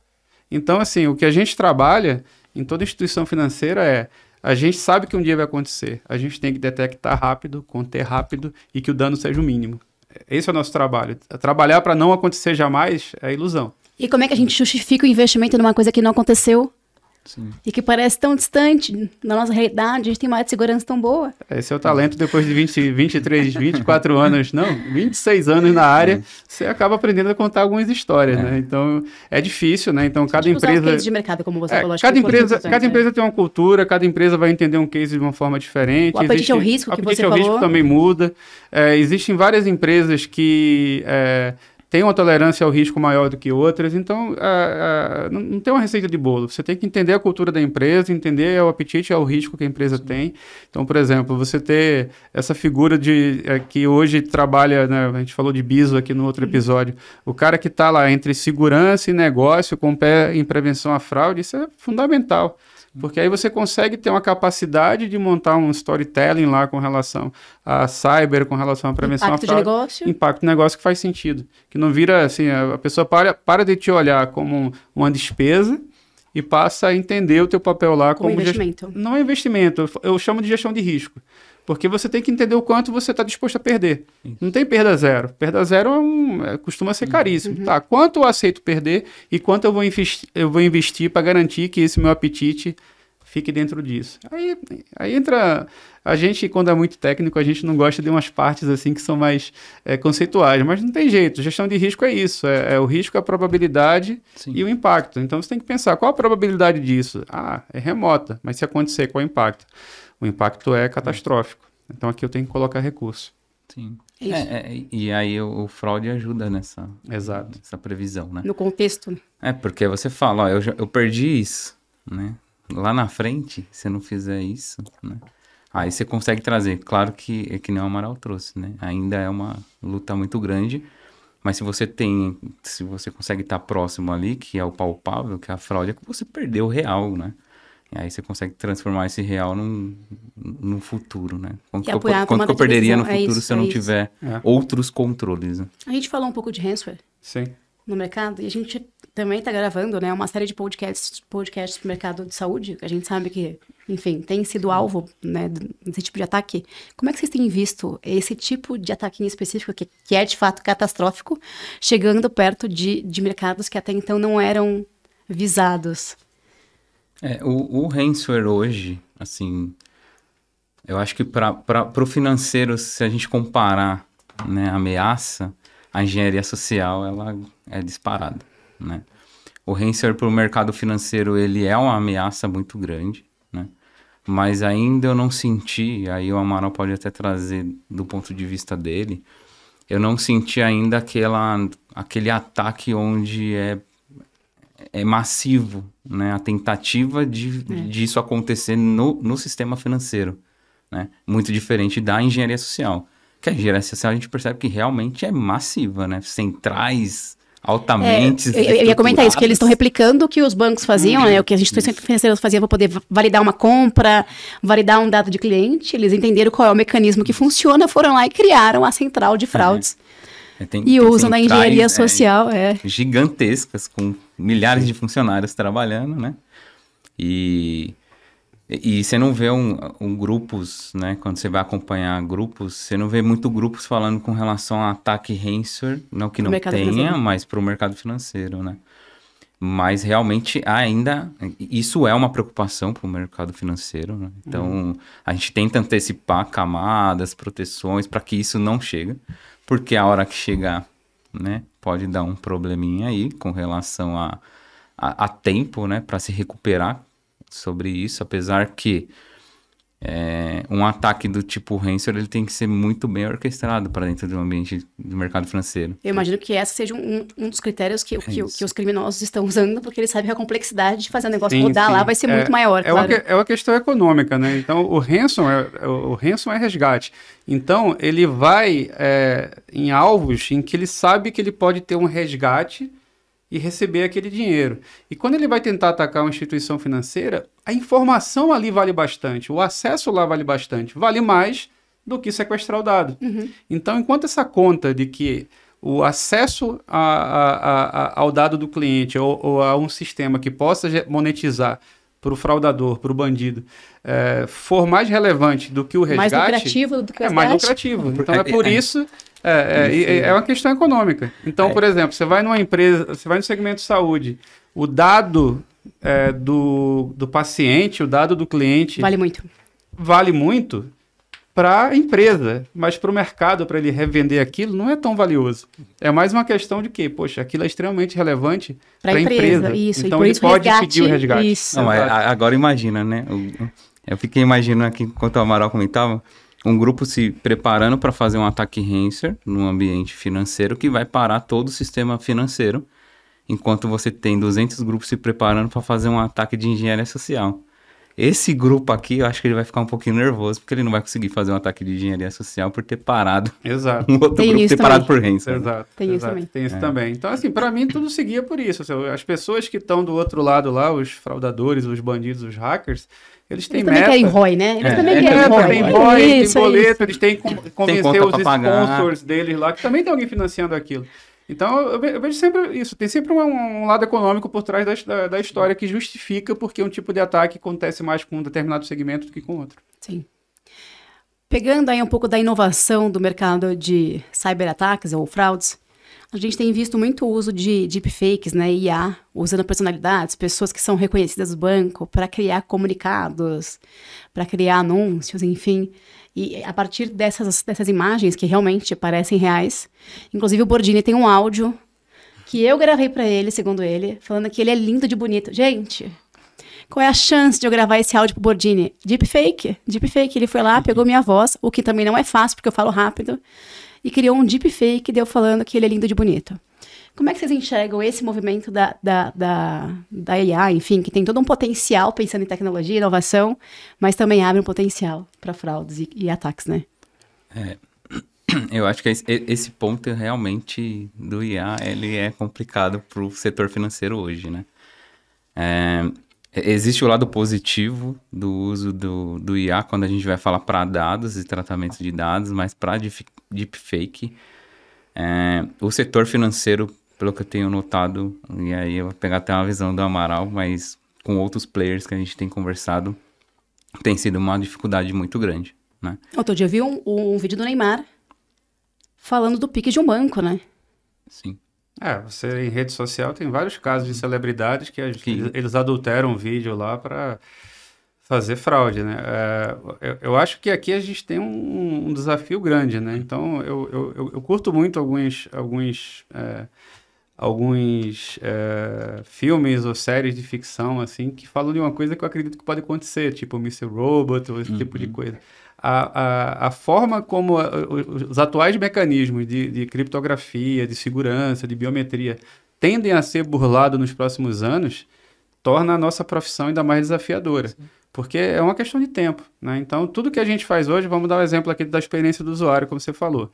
Então, assim, o que a gente trabalha em toda instituição financeira a gente sabe que um dia vai acontecer. A gente tem que detectar rápido, conter rápido e que o dano seja o mínimo. Esse é o nosso trabalho. Trabalhar para não acontecer jamais é ilusão. E como é que a gente justifica o investimento numa coisa que não aconteceu? Sim. E que parece tão distante da nossa realidade, a gente tem uma área de segurança tão boa. Esse é o talento depois de 23, 24 anos, 26 anos na área, você acaba aprendendo a contar algumas histórias, né? Então, é difícil, né? Então, cada empresa... Usar um case de mercado, como você falou. Cada empresa tem uma cultura, cada empresa vai entender um case de uma forma diferente. O apetite ao risco que você falou. O apetite ao risco também muda. Existem várias empresas que têm uma tolerância ao risco maior do que outras. Então, não tem uma receita de bolo. Você tem que entender a cultura da empresa, entender o apetite ao risco que a empresa tem. Então, por exemplo, você ter essa figura que hoje trabalha, né, a gente falou de BISO aqui no outro episódio, o cara que está lá entre segurança e negócio, com pé em prevenção à fraude, isso é fundamental. Porque aí você consegue ter uma capacidade de montar um storytelling lá com relação a cyber, com relação à prevenção à fraude. Impacto de negócio. Impacto de negócio que faz sentido. Que não vira assim, a pessoa para de te olhar como uma despesa e passa a entender o teu papel lá como investimento. Não é investimento, eu chamo de gestão de risco. Porque você tem que entender o quanto você está disposto a perder. Não tem perda zero. Perda zero costuma ser caríssimo. Tá, quanto eu aceito perder e quanto eu vou investir para garantir que esse meu apetite fique dentro disso. Aí entra... A gente, quando é muito técnico, a gente não gosta de umas partes assim que são mais conceituais. Mas não tem jeito. Gestão de risco é isso. É o risco, a probabilidade e o impacto. Então você tem que pensar, qual a probabilidade disso? É remota. Mas se acontecer, qual é o impacto? O impacto é catastrófico. Então, aqui eu tenho que colocar recurso. Sim. E aí o fraude ajuda nessa previsão, né? No contexto. Porque você fala, eu perdi isso, né? Lá na frente, se eu não fizer isso, né? Aí você consegue trazer. Claro que nem o Amaral trouxe, né? Ainda é uma luta muito grande, mas se você consegue estar próximo ali, que é o palpável, que é a fraude, é que você perdeu o real, né? E aí você consegue transformar esse real num futuro, né? Quanto que eu perderia no futuro se eu não tiver outros controles, né? A gente falou um pouco de ransomware no mercado, e a gente também está gravando, né, uma série de podcasts para o mercado de saúde, que a gente sabe que, enfim, tem sido alvo, né, desse tipo de ataque. Como é que vocês têm visto esse tipo de ataque em específico, que é de fato catastrófico, chegando perto de mercados que até então não eram visados? O ransomware hoje, assim, eu acho que para o financeiro, se a gente comparar, né, a ameaça, a engenharia social, ela é disparada, né? O ransomware para o mercado financeiro, ele é uma ameaça muito grande, né? Mas ainda eu não senti, aí o Amaral pode até trazer do ponto de vista dele, eu não senti ainda aquele ataque onde é massivo, né? A tentativa disso acontecer no sistema financeiro, né? Muito diferente da engenharia social. Que a engenharia social a gente percebe que realmente é massiva, né? Centrais altamente eu ia comentar isso, que eles estão replicando o que os bancos faziam, né? O que as instituições financeiras faziam para poder validar uma compra, validar um dado de cliente. Eles entenderam qual é o mecanismo que funciona, foram lá e criaram a central de fraudes. E usam na engenharia social. Gigantescas, com milhares de funcionários trabalhando, né? E você não vê grupos, né? Quando você vai acompanhar grupos, você não vê muito grupos falando com relação a ataque ransomware, não que não tenha, mas para o mercado financeiro, né? Mas realmente ainda, isso é uma preocupação para o mercado financeiro, né? Então, a gente tenta antecipar camadas, proteções, para que isso não chegue, porque a hora que chegar, né, pode dar um probleminha aí com relação a tempo, né, para se recuperar sobre isso, apesar que um ataque do tipo ransomware, ele tem que ser muito bem orquestrado para dentro de um ambiente do mercado financeiro. Eu imagino que esse seja um dos critérios que os criminosos estão usando, porque eles sabem que a complexidade de fazer o negócio rodar lá vai ser muito maior, claro. É uma questão econômica, né? Então, o ransom é resgate. Então, ele vai em alvos em que ele sabe que ele pode ter um resgate e receber aquele dinheiro. E quando ele vai tentar atacar uma instituição financeira, a informação ali vale bastante, o acesso lá vale bastante, vale mais do que sequestrar o dado. Então, enquanto essa conta de que o acesso ao dado do cliente ou a um sistema que possa monetizar para o fraudador, para o bandido, for mais relevante do que o resgate... Mais lucrativo do que o resgate. Mais lucrativo. Então, é por isso... É uma questão econômica. Então, por exemplo, você vai numa empresa, você vai no segmento de saúde, o dado do paciente, o dado do cliente... Vale muito para a empresa, mas para o mercado, para ele revender aquilo, não é tão valioso. É mais uma questão de que, poxa, aquilo é extremamente relevante para a empresa. Isso, então, ele pode pedir o resgate. Não, agora imagina, né? Eu fiquei imaginando aqui, enquanto o Amaral comentava, um grupo se preparando para fazer um ataque ransomware no ambiente financeiro que vai parar todo o sistema financeiro, enquanto você tem 200 grupos se preparando para fazer um ataque de engenharia social. Esse grupo aqui, eu acho que ele vai ficar um pouquinho nervoso, porque ele não vai conseguir fazer um ataque de engenharia social por ter parado. Exato. Um outro Tem grupo isso ter parado também. por ransomware. Exato. Tem isso exato, também. Tem isso também. Então, assim, pra mim tudo seguia por isso. Assim, as pessoas que estão do outro lado lá, os fraudadores, os bandidos, os hackers, eles têm Eles também meta. querem ROI, né? Eles também Tem querem meta, ROI. tem ROI, tem Isso, boleto, isso. eles têm que convencer conta os pra pagar. sponsors deles lá, que também tem alguém financiando aquilo. Então, eu vejo sempre isso. Tem sempre um lado econômico por trás da história que justifica porque um tipo de ataque acontece mais com um determinado segmento do que com outro. Sim. Pegando aí um pouco da inovação do mercado de cyberataques ou fraudes, a gente tem visto muito uso de deepfakes, né, IA, usando personalidades, pessoas que são reconhecidas do banco para criar comunicados, para criar anúncios, enfim. E a partir dessas imagens que realmente parecem reais, inclusive o Bordini tem um áudio que eu gravei para ele, segundo ele, falando que ele é lindo de bonito. Gente, qual é a chance de eu gravar esse áudio pro Bordini? Deepfake. Ele foi lá, pegou minha voz, o que também não é fácil, porque eu falo rápido, e criou um deepfake de eu falando que ele é lindo de bonito. Como é que vocês enxergam esse movimento da IA, enfim, que tem todo um potencial pensando em tecnologia, inovação, mas também abre um potencial para fraudes e ataques, né? Eu acho que esse ponto realmente do IA, ele é complicado para o setor financeiro hoje, né? Existe o lado positivo do uso do IA quando a gente vai falar para dados e tratamento de dados, mas para deepfake, o setor financeiro, pelo que eu tenho notado, e aí eu vou pegar até uma visão do Amaral, mas com outros players que a gente tem conversado, tem sido uma dificuldade muito grande, né? Outro dia eu vi um vídeo do Neymar falando do Pix de um banco, né? Sim. Você em rede social tem vários casos de celebridades que eles adulteram o vídeo lá para fazer fraude, né? Eu acho que aqui a gente tem um desafio grande, né? Então, eu curto muito alguns filmes ou séries de ficção, assim, que falam de uma coisa que eu acredito que pode acontecer, tipo Mr. Robot ou esse tipo de coisa. A forma como os atuais mecanismos de criptografia, de segurança, de biometria tendem a ser burlados nos próximos anos, torna a nossa profissão ainda mais desafiadora. Sim. Porque é uma questão de tempo, né? Então, tudo que a gente faz hoje, vamos dar um exemplo aqui da experiência do usuário, como você falou.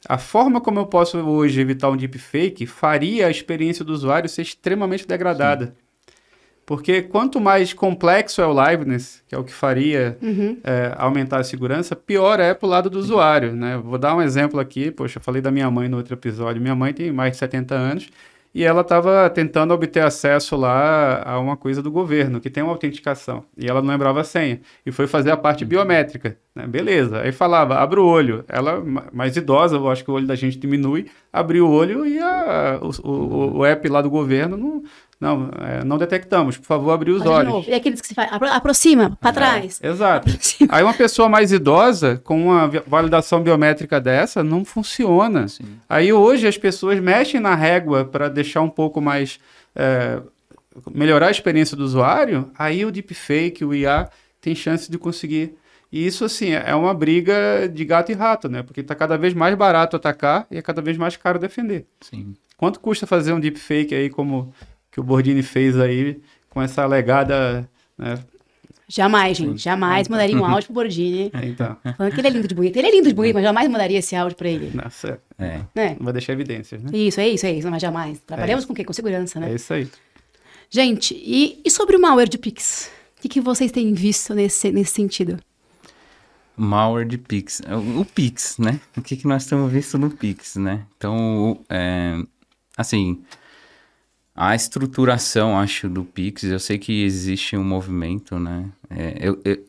A forma como eu posso hoje evitar um deepfake faria a experiência do usuário ser extremamente degradada. Sim. Porque quanto mais complexo é o liveness, que é o que faria aumentar a segurança, pior é para o lado do usuário, né? Vou dar um exemplo aqui. Poxa, eu falei da minha mãe no outro episódio. Minha mãe tem mais de 70 anos e ela estava tentando obter acesso lá a uma coisa do governo, que tem uma autenticação. E ela não lembrava a senha. E foi fazer a parte biométrica, né? Beleza. Aí falava, abre o olho. Ela, mais idosa, eu acho que o olho da gente diminui, abriu o olho e o app lá do governo não detectamos. Por favor, abrir os olhos. E aqueles que se faz, aproxima, para trás. Exato. Aí uma pessoa mais idosa, com uma validação biométrica dessa, não funciona. Sim. Aí hoje as pessoas mexem na régua para deixar um pouco mais... melhorar a experiência do usuário, aí o deepfake, o IA, tem chance de conseguir. E isso, assim, é uma briga de gato e rato, né? Porque está cada vez mais barato atacar e é cada vez mais caro defender. Sim. Quanto custa fazer um deepfake aí como... que o Bordini fez aí com essa alegada, né? Jamais, gente. Jamais mandaria um áudio pro Bordini. Então. Falando que ele é lindo de bonito. Ele é lindo de bonito, mas jamais mandaria esse áudio pra ele. Nossa, né? Não vai deixar evidências, né? Isso, é isso. Mas jamais. Trabalhamos com o quê? Com segurança, né? É isso aí. Gente, e sobre o malware de Pix? O que vocês têm visto nesse sentido? Malware de Pix. O Pix, né? O que nós estamos vendo no Pix, né? Então, assim... A estruturação, acho, do Pix, eu sei que existe um movimento, né?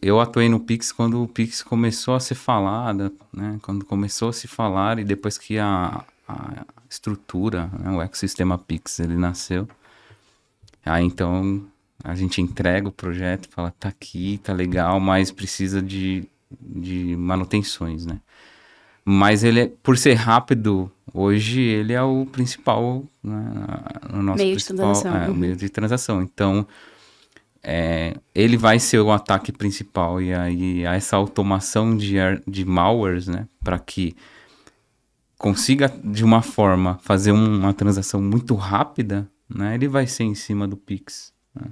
Eu atuei no Pix quando o Pix começou a ser falado, né? Quando começou a se falar e depois que a estrutura, né? O ecossistema Pix, ele nasceu. Aí, então, a gente entrega o projeto, fala, tá aqui, tá legal, mas precisa de manutenções, né? Mas ele, por ser rápido, hoje ele é o principal, né, o nosso meio principal de transação. meio de transação. Então, ele vai ser o ataque principal. E aí essa automação de malwares, né, para que consiga, de uma forma, fazer uma transação muito rápida, né, ele vai ser em cima do Pix, né?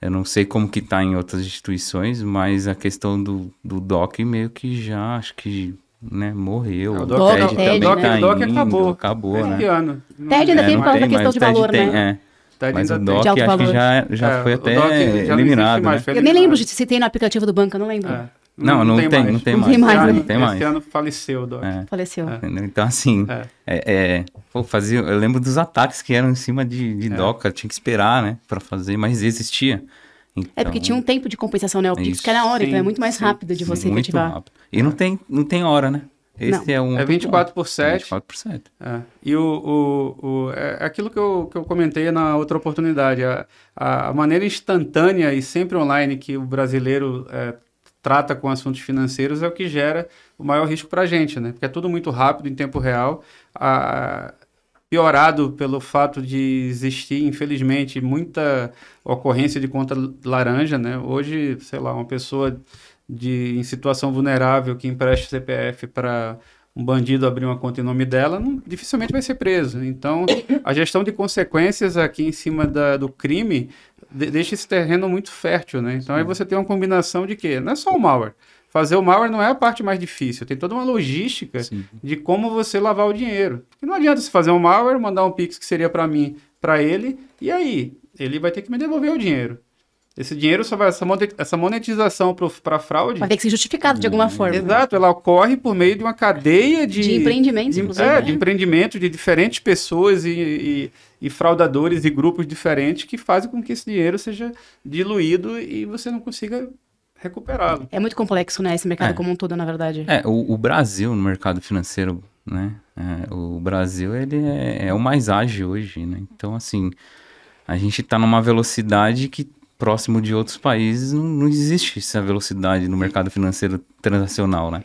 Eu não sei como que tá em outras instituições, mas a questão do DOC meio que já, acho que, né, morreu. O DOC, DOC, TED, né? tá indo, acabou. acabou, né? Ano. TED ainda tem não por causa da questão mas de o TED valor, tem, né? TED Mas o ainda tem. DOC De alto acho que valor. já foi o até DOC já não existe eliminado, mais, né? foi Eu nem eliminado. lembro se tem no aplicativo do banco, eu não lembro. Não tem mais. Não tem mais, né? Não tem mais. Esse ano faleceu o DOC. Faleceu. Entendeu? Então, assim, eu lembro dos ataques que eram em cima de Docker, tinha que esperar, né, pra fazer, mas existia. Então, Porque tinha um tempo de compensação, né? O Pix que é na hora, Sim, então é muito mais sim, rápido de você muito efetivar. rápido. E não tem hora, né? Esse Não. é um... É 24 por 7. 24 por 7. E é aquilo que eu comentei na outra oportunidade, a maneira instantânea e sempre online que o brasileiro trata com assuntos financeiros é o que gera o maior risco para a gente, né? Porque é tudo muito rápido, em tempo real, piorado pelo fato de existir, infelizmente, muita ocorrência de conta laranja, né? Hoje, sei lá, uma pessoa em situação vulnerável que empresta CPF para um bandido abrir uma conta em nome dela, dificilmente vai ser preso. Então, a gestão de consequências aqui em cima do crime deixa esse terreno muito fértil, né? Então, aí você tem uma combinação de quê? Não é só o malware. Fazer o malware não é a parte mais difícil. Tem toda uma logística de como você lavar o dinheiro. E não adianta você fazer um malware, mandar um Pix que seria para mim, para ele, e aí? Ele vai ter que me devolver o dinheiro. Esse dinheiro só vai... Essa monetização para fraude... Vai ter que ser justificado de alguma forma. Exato, ela ocorre por meio de uma cadeia de empreendimentos, inclusive. De empreendimentos de diferentes pessoas e fraudadores e grupos diferentes que fazem com que esse dinheiro seja diluído e você não consiga recuperá-lo. É muito complexo, né? Esse mercado como um todo, na verdade. O Brasil, no mercado financeiro, né? O Brasil, ele é o mais ágil hoje, né? Então, assim, a gente está numa velocidade que próximo de outros países não existe essa velocidade no mercado financeiro transacional, né?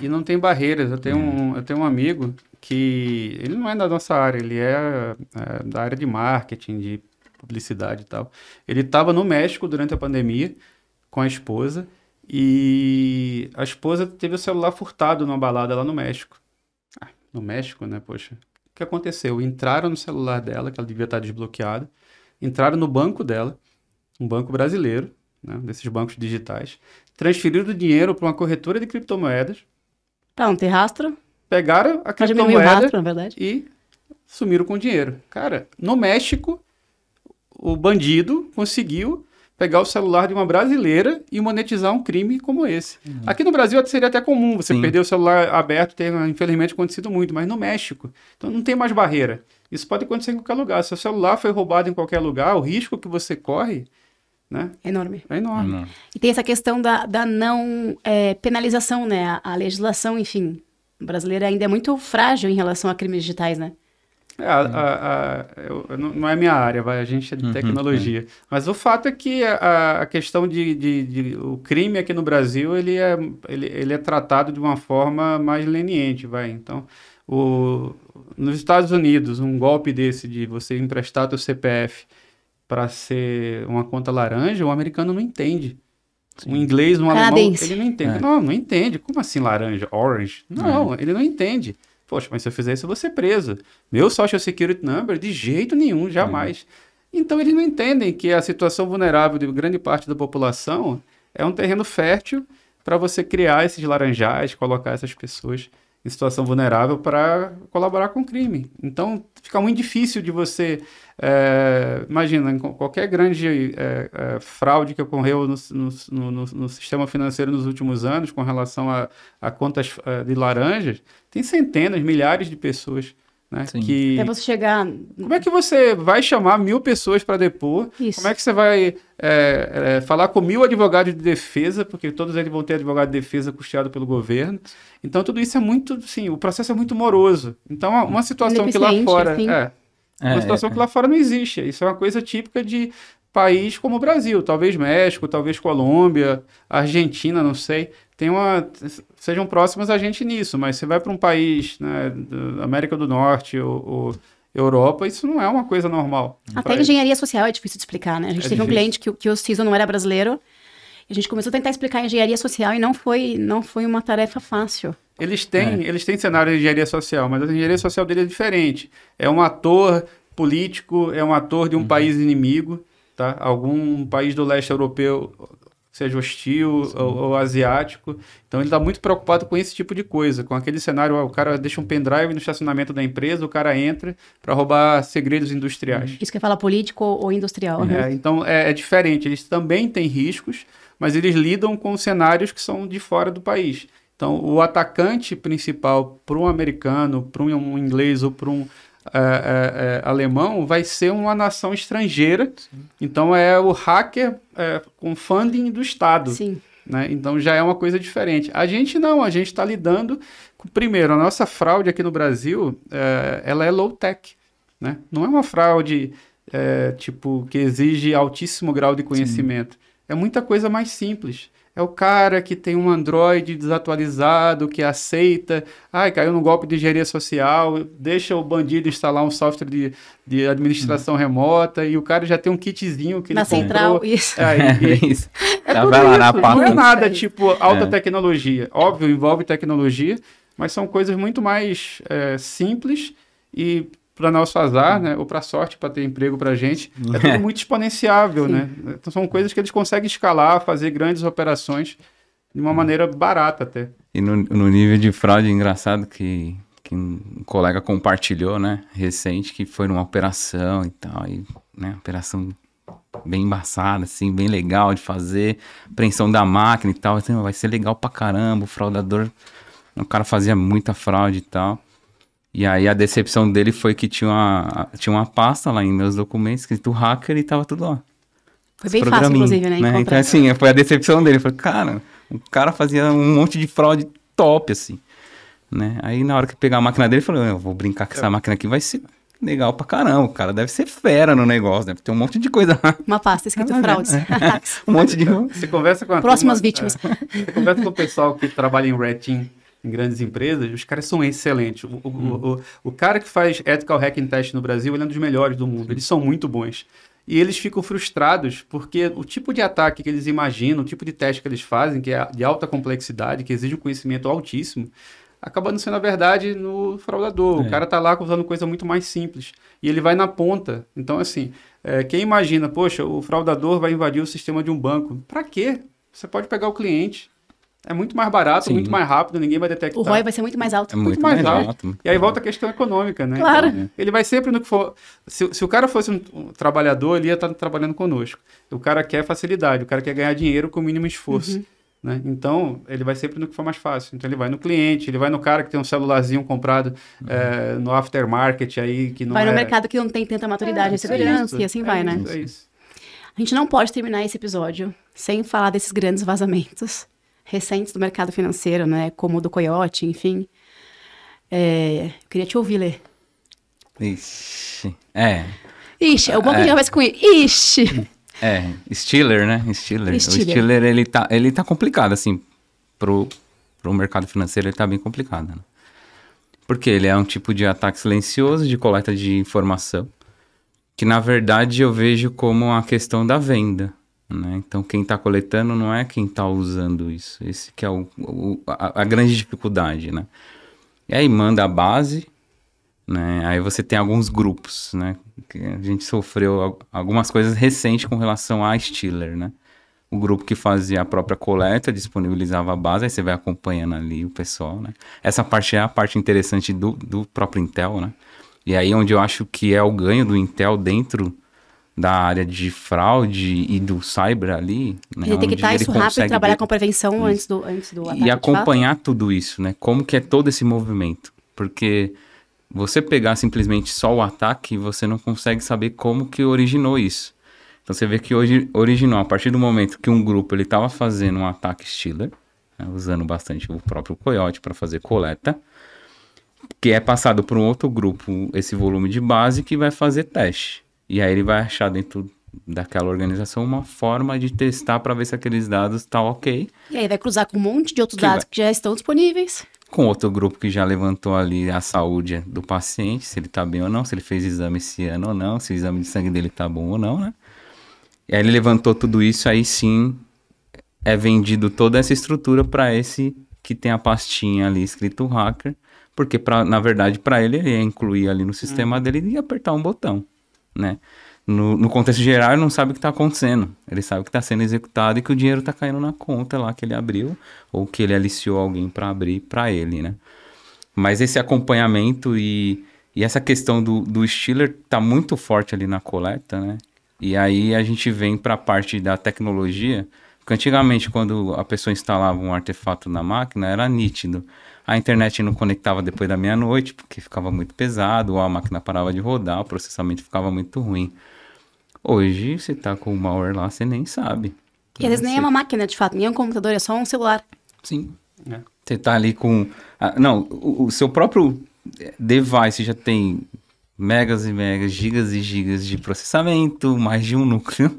E não tem barreiras. Eu tenho um amigo que... Ele não é da nossa área, ele é da área de marketing, de publicidade e tal. Ele estava no México durante a pandemia com a esposa e a esposa teve o celular furtado numa balada lá no México. No México, né? Poxa. O que aconteceu? Entraram no celular dela, que ela devia estar desbloqueada, entraram no banco dela, um banco brasileiro, né, desses bancos digitais, transferiram o dinheiro para uma corretora de criptomoedas. Pra não ter rastro. Pegaram a Pra diminuir o criptomoeda rastro, na verdade. e sumiram com o dinheiro. Cara, no México, o bandido conseguiu pegar o celular de uma brasileira e monetizar um crime como esse. Aqui no Brasil seria até comum você perder o celular aberto, tem infelizmente acontecido muito, mas no México, então não tem mais barreira. Isso pode acontecer em qualquer lugar. Se o celular foi roubado em qualquer lugar, o risco que você corre, né, Enorme. é enorme. E tem essa questão da não penalização, né? A legislação, enfim, brasileira ainda é muito frágil em relação a crimes digitais, né? Não é minha área, a gente é de tecnologia. Mas o fato é que a questão o crime aqui no Brasil, ele é tratado de uma forma mais leniente, Então, nos Estados Unidos, um golpe desse de você emprestar teu CPF para ser uma conta laranja, o americano não entende. Um inglês, um alemão, ele não entende. Não entende. Como assim laranja? Orange? Não, ele não entende. Poxa, mas se eu fizer isso, eu vou ser preso. Meu Social Security Number, de jeito nenhum, jamais. Então, eles não entendem que a situação vulnerável de grande parte da população é um terreno fértil para você criar esses laranjais, colocar essas pessoas em situação vulnerável para colaborar com o crime. Então, fica muito difícil de você... imagina, qualquer grande fraude que ocorreu no sistema financeiro nos últimos anos com relação a contas de laranjas, tem centenas, milhares de pessoas, né, que... Até você chegar... Como é que você vai chamar 1.000 pessoas para depor? Isso. Como é que você vai falar com 1.000 advogados de defesa, porque todos eles vão ter advogado de defesa custeado pelo governo? Então, tudo isso é muito... Sim, o processo é muito moroso. Então, uma situação que lá fora... Uma situação que lá fora não existe. Isso é uma coisa típica de país como o Brasil. Talvez México, talvez Colômbia, Argentina, não sei. Sejam próximas a gente nisso. Mas você vai para um país, né, da América do Norte ou Europa, isso não é uma coisa normal. Até engenharia social é difícil de explicar, né? A gente teve um cliente que o CISO não era brasileiro, e a gente começou a tentar explicar engenharia social e não foi uma tarefa fácil. Eles têm cenário de engenharia social, mas a engenharia social dele é diferente. É um ator político, é um ator de um país inimigo, tá? Algum país do leste europeu, seja hostil ou asiático. Então ele está muito preocupado com esse tipo de coisa, com aquele cenário, o cara deixa um pendrive no estacionamento da empresa, o cara entra para roubar segredos industriais. Isso que fala político ou industrial. Então é diferente, eles também têm riscos, mas eles lidam com cenários que são de fora do país. Então o atacante principal para um americano, para um inglês ou para um alemão vai ser uma nação estrangeira. Sim. Então é o hacker com funding do Estado. Sim. Né? Então já é uma coisa diferente. A gente não, a gente está lidando com, primeiro, a nossa fraude aqui no Brasil, ela é low-tech. Né? Não é uma fraude que exige altíssimo grau de conhecimento. Sim. É muita coisa mais simples. É o cara que tem um Android desatualizado, que aceita, caiu no golpe de engenharia social, deixa o bandido instalar um software de administração remota, e o cara já tem um kitzinho que na ele comprou. Central, isso. Isso. Tudo isso, não é nada tipo alta tecnologia. Óbvio, envolve tecnologia, mas são coisas muito mais simples e, para nosso azar, né, ou para sorte, para ter emprego para a gente, é tudo muito exponenciável, né? Então, são coisas que eles conseguem escalar, fazer grandes operações de uma maneira barata até. E no nível de fraude engraçado que um colega compartilhou, né, recente, que foi numa operação e tal, operação bem embaçada, assim, bem legal de fazer, apreensão da máquina e tal, assim, vai ser legal pra caramba, o fraudador, o cara fazia muita fraude e tal. E aí a decepção dele foi que tinha uma pasta lá em meus documentos, escrito hacker, e tava tudo lá. Foi bem fácil, inclusive, né? Então, assim, foi a decepção dele. Falei, cara, o cara fazia um monte de fraude top, assim. Né? Aí na hora que pegar a máquina dele, ele falou, eu vou brincar com essa máquina aqui, vai ser legal pra caramba. O cara deve ser fera no negócio, deve ter um monte de coisa lá. Uma pasta escrito fraudes. Um monte de... Você conversa com a próximas vítimas. Você conversa com o pessoal que trabalha em Red Team, em grandes empresas, os caras são excelentes. O cara que faz ethical hacking test no Brasil, ele é um dos melhores do mundo. Eles são muito bons. E eles ficam frustrados porque o tipo de ataque que eles imaginam, o tipo de teste que eles fazem, que é de alta complexidade, que exige um conhecimento altíssimo, acaba não sendo a verdade no fraudador. O cara tá lá usando coisa muito mais simples. E ele vai na ponta. Então, assim, quem imagina, poxa, o fraudador vai invadir o sistema de um banco. Para quê? Você pode pegar o cliente. É muito mais barato, muito mais rápido, ninguém vai detectar. O ROI vai ser muito mais alto. É muito mais alto. E aí volta a questão econômica, né? Claro. Então, ele vai sempre no que for... Se o cara fosse um trabalhador, ele ia estar trabalhando conosco. O cara quer facilidade, o cara quer ganhar dinheiro com o mínimo esforço. Né? Então, ele vai sempre no que for mais fácil. Então, ele vai no cliente, ele vai no cara que tem um celularzinho comprado no aftermarket aí, que não vai no mercado que não tem tanta maturidade, segurança, e assim vai, né? É isso. A gente não pode terminar esse episódio sem falar desses grandes vazamentos recentes do mercado financeiro, né? Como o do Coyote, enfim. Eu queria te ouvir, Lê. Ixi, Ixi, é o bom que a gente vai com ele. Ixi! Stealer, né? Stealer. O Stealer, ele tá complicado, assim, pro mercado financeiro, ele tá bem complicado, né? Porque ele é um tipo de ataque silencioso, de coleta de informação, que, na verdade, eu vejo como a questão da venda, né? Então, quem está coletando não é quem está usando isso. Esse que é a grande dificuldade, né? E aí manda a base, né? Aí você tem alguns grupos, né? Que a gente sofreu algumas coisas recentes com relação a Stealer, né? O grupo que fazia a própria coleta, disponibilizava a base, aí você vai acompanhando ali o pessoal, né? Essa parte é a parte interessante do próprio Intel, né? E aí onde eu acho que é o ganho do Intel dentro da área de fraude e do cyber ali, né? Ele tem que estar isso rápido e trabalhar com prevenção antes do ataque. E acompanhar tudo isso, né? Como que é todo esse movimento. Porque você pegar simplesmente só o ataque, você não consegue saber como que originou isso. Então você vê que hoje originou, a partir do momento que um grupo ele estava fazendo um ataque Stealer, né? Usando bastante o próprio Coyote para fazer coleta, que é passado por um outro grupo esse volume de base que vai fazer teste. E aí ele vai achar dentro daquela organização uma forma de testar para ver se aqueles dados estão ok. E aí vai cruzar com um monte de outros dados que já estão disponíveis. com outro grupo que já levantou ali a saúde do paciente, se ele tá bem ou não, se ele fez exame esse ano ou não, se o exame de sangue dele tá bom ou não, né? E aí ele levantou tudo isso, aí sim é vendido toda essa estrutura para esse que tem a pastinha ali escrito hacker, porque na verdade para ele ia incluir ali no sistema dele e apertar um botão, né? No contexto geral, ele não sabe o que está acontecendo. Ele sabe que está sendo executado e que o dinheiro está caindo na conta lá que ele abriu ou que ele aliciou alguém para abrir para ele, né? Mas esse acompanhamento e essa questão do Stiller está muito forte ali na coleta, né? E aí a gente vem para a parte da tecnologia, porque antigamente quando a pessoa instalava um artefato na máquina era nítido. A internet não conectava depois da meia-noite porque ficava muito pesado, ou a máquina parava de rodar, o processamento ficava muito ruim. Hoje, você tá com o malware lá, você nem sabe. E às vezes nem é uma máquina, de fato, nem é um computador, é só um celular. Sim. É. Você tá ali com... não, o seu próprio device já tem megas e megas, gigas e gigas de processamento, mais de um núcleo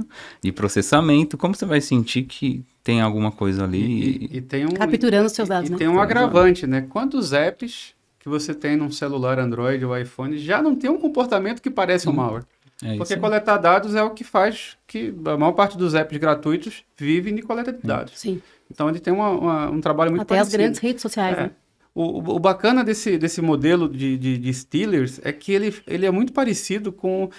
de processamento. Como você vai sentir que tem alguma coisa ali? E tem capturando os seus dados, né? E tem um agravante, né? Quantos apps que você tem num celular Android ou iPhone já não tem um comportamento que parece um malware? Porque coletar dados é o que faz que a maior parte dos apps gratuitos vivem de coleta de dados. Sim. Então ele tem um trabalho muito até parecido. As grandes redes sociais, né? O bacana desse modelo de Stealers é que ele é muito parecido com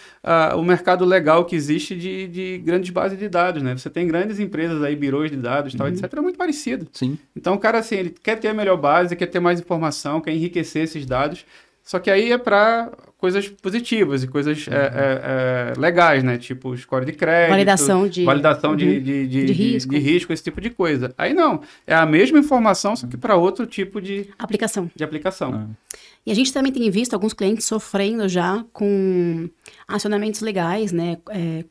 o mercado legal que existe de grandes bases de dados, né? Você tem grandes empresas aí, birôs de dados, tal, etc. É muito parecido. Sim. Então o cara, assim, ele quer ter a melhor base, quer ter mais informação, quer enriquecer esses dados. Só que aí é para coisas positivas e coisas legais, né? Tipo score de crédito, validação de risco, esse tipo de coisa. Aí não, é a mesma informação, só que para outro tipo de aplicação. E a gente também tem visto alguns clientes sofrendo já com acionamentos legais, né?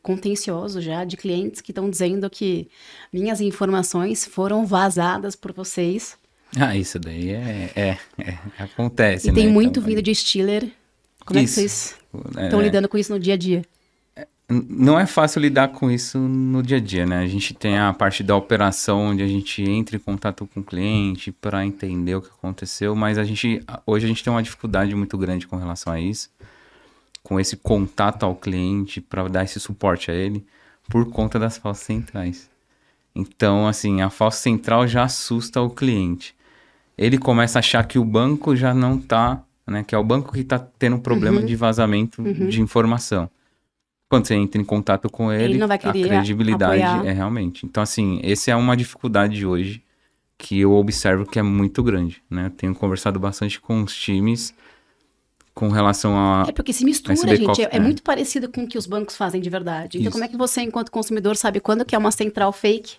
Contenciosos já, de clientes que estão dizendo que minhas informações foram vazadas por vocês. Isso daí acontece, e né? tem muito vindo de Stiller. Como é que vocês estão lidando com isso no dia a dia? Não é fácil lidar com isso no dia a dia, né? A gente tem a parte da operação, onde a gente entra em contato com o cliente para entender o que aconteceu, mas hoje a gente tem uma dificuldade muito grande com relação a isso, com esse contato ao cliente para dar esse suporte a ele, por conta das falsas centrais. Então, assim, a falsa central já assusta o cliente. Ele começa a achar que o banco já não está, né? Que é o banco que está tendo um problema de vazamento de informação. Quando você entra em contato com ele não vai querer a credibilidade apoiar. Realmente. Então, assim, essa é uma dificuldade hoje que eu observo que é muito grande, né? Eu tenho conversado bastante com os times com relação a... porque se mistura, gente. É muito parecido com o que os bancos fazem de verdade. Então, como é que você, enquanto consumidor, sabe quando que é uma central fake?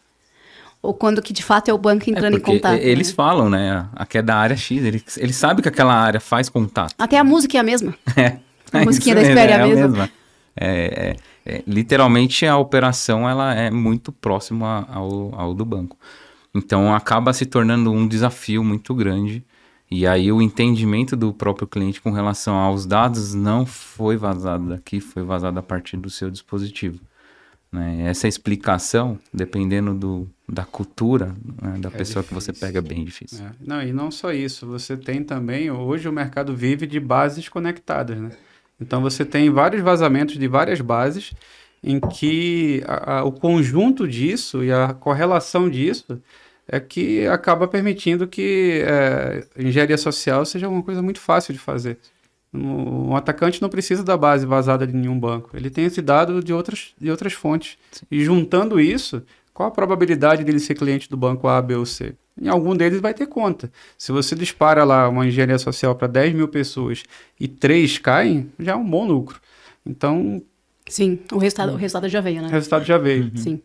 Ou quando que de fato é o banco entrando em contato. Eles falam, né? Aqui é da área X. Ele sabe que aquela área faz contato. Até a música é a mesma. A musiquinha da Espera é a mesma. Literalmente a operação ela é muito próxima ao do banco. Então acaba se tornando um desafio muito grande. E aí o entendimento do próprio cliente com relação aos dados não foi vazado daqui, foi vazado a partir do seu dispositivo. Né? Essa explicação, dependendo da cultura, né, da pessoa difícil. Que você pega, é bem difícil. Não, e não só isso, você tem também, hoje o mercado vive de bases conectadas, né? Então você tem vários vazamentos de várias bases em que o conjunto disso e a correlação disso é que acaba permitindo que engenharia social seja uma coisa muito fácil de fazer. Um atacante não precisa da base vazada de nenhum banco. Ele tem esse dado de outras fontes. Sim. E juntando isso, qual a probabilidade dele ser cliente do banco A, B ou C? Em algum deles vai ter conta. Se você dispara lá uma engenharia social para 10 mil pessoas e 3 caem, já é um bom lucro. Então... Sim, o resultado já veio, né? O resultado já veio. Sim.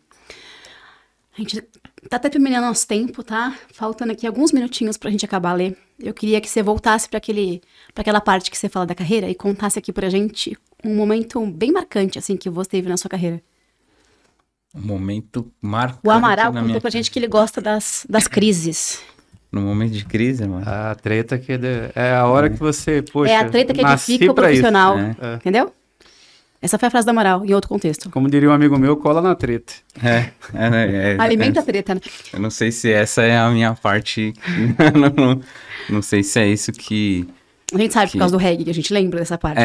A gente tá até terminando nosso tempo, tá? Faltando aqui alguns minutinhos pra gente acabar a ler. Eu queria que você voltasse para aquela parte que você fala da carreira e contasse aqui pra gente um momento bem marcante, assim, que você teve na sua carreira. Um momento marcante. O Amaral contou pra gente que ele gosta das crises. No momento de crise, mano. A treta que é a hora que você, poxa, é a treta que edifica o profissional, entendeu? Essa foi a frase do Amaral, em outro contexto. Como diria um amigo meu, cola na treta. Alimenta a treta, né? Eu não sei se essa é a minha parte. Não sei se é isso que... A gente sabe por causa do reggae, que a gente lembra dessa parte.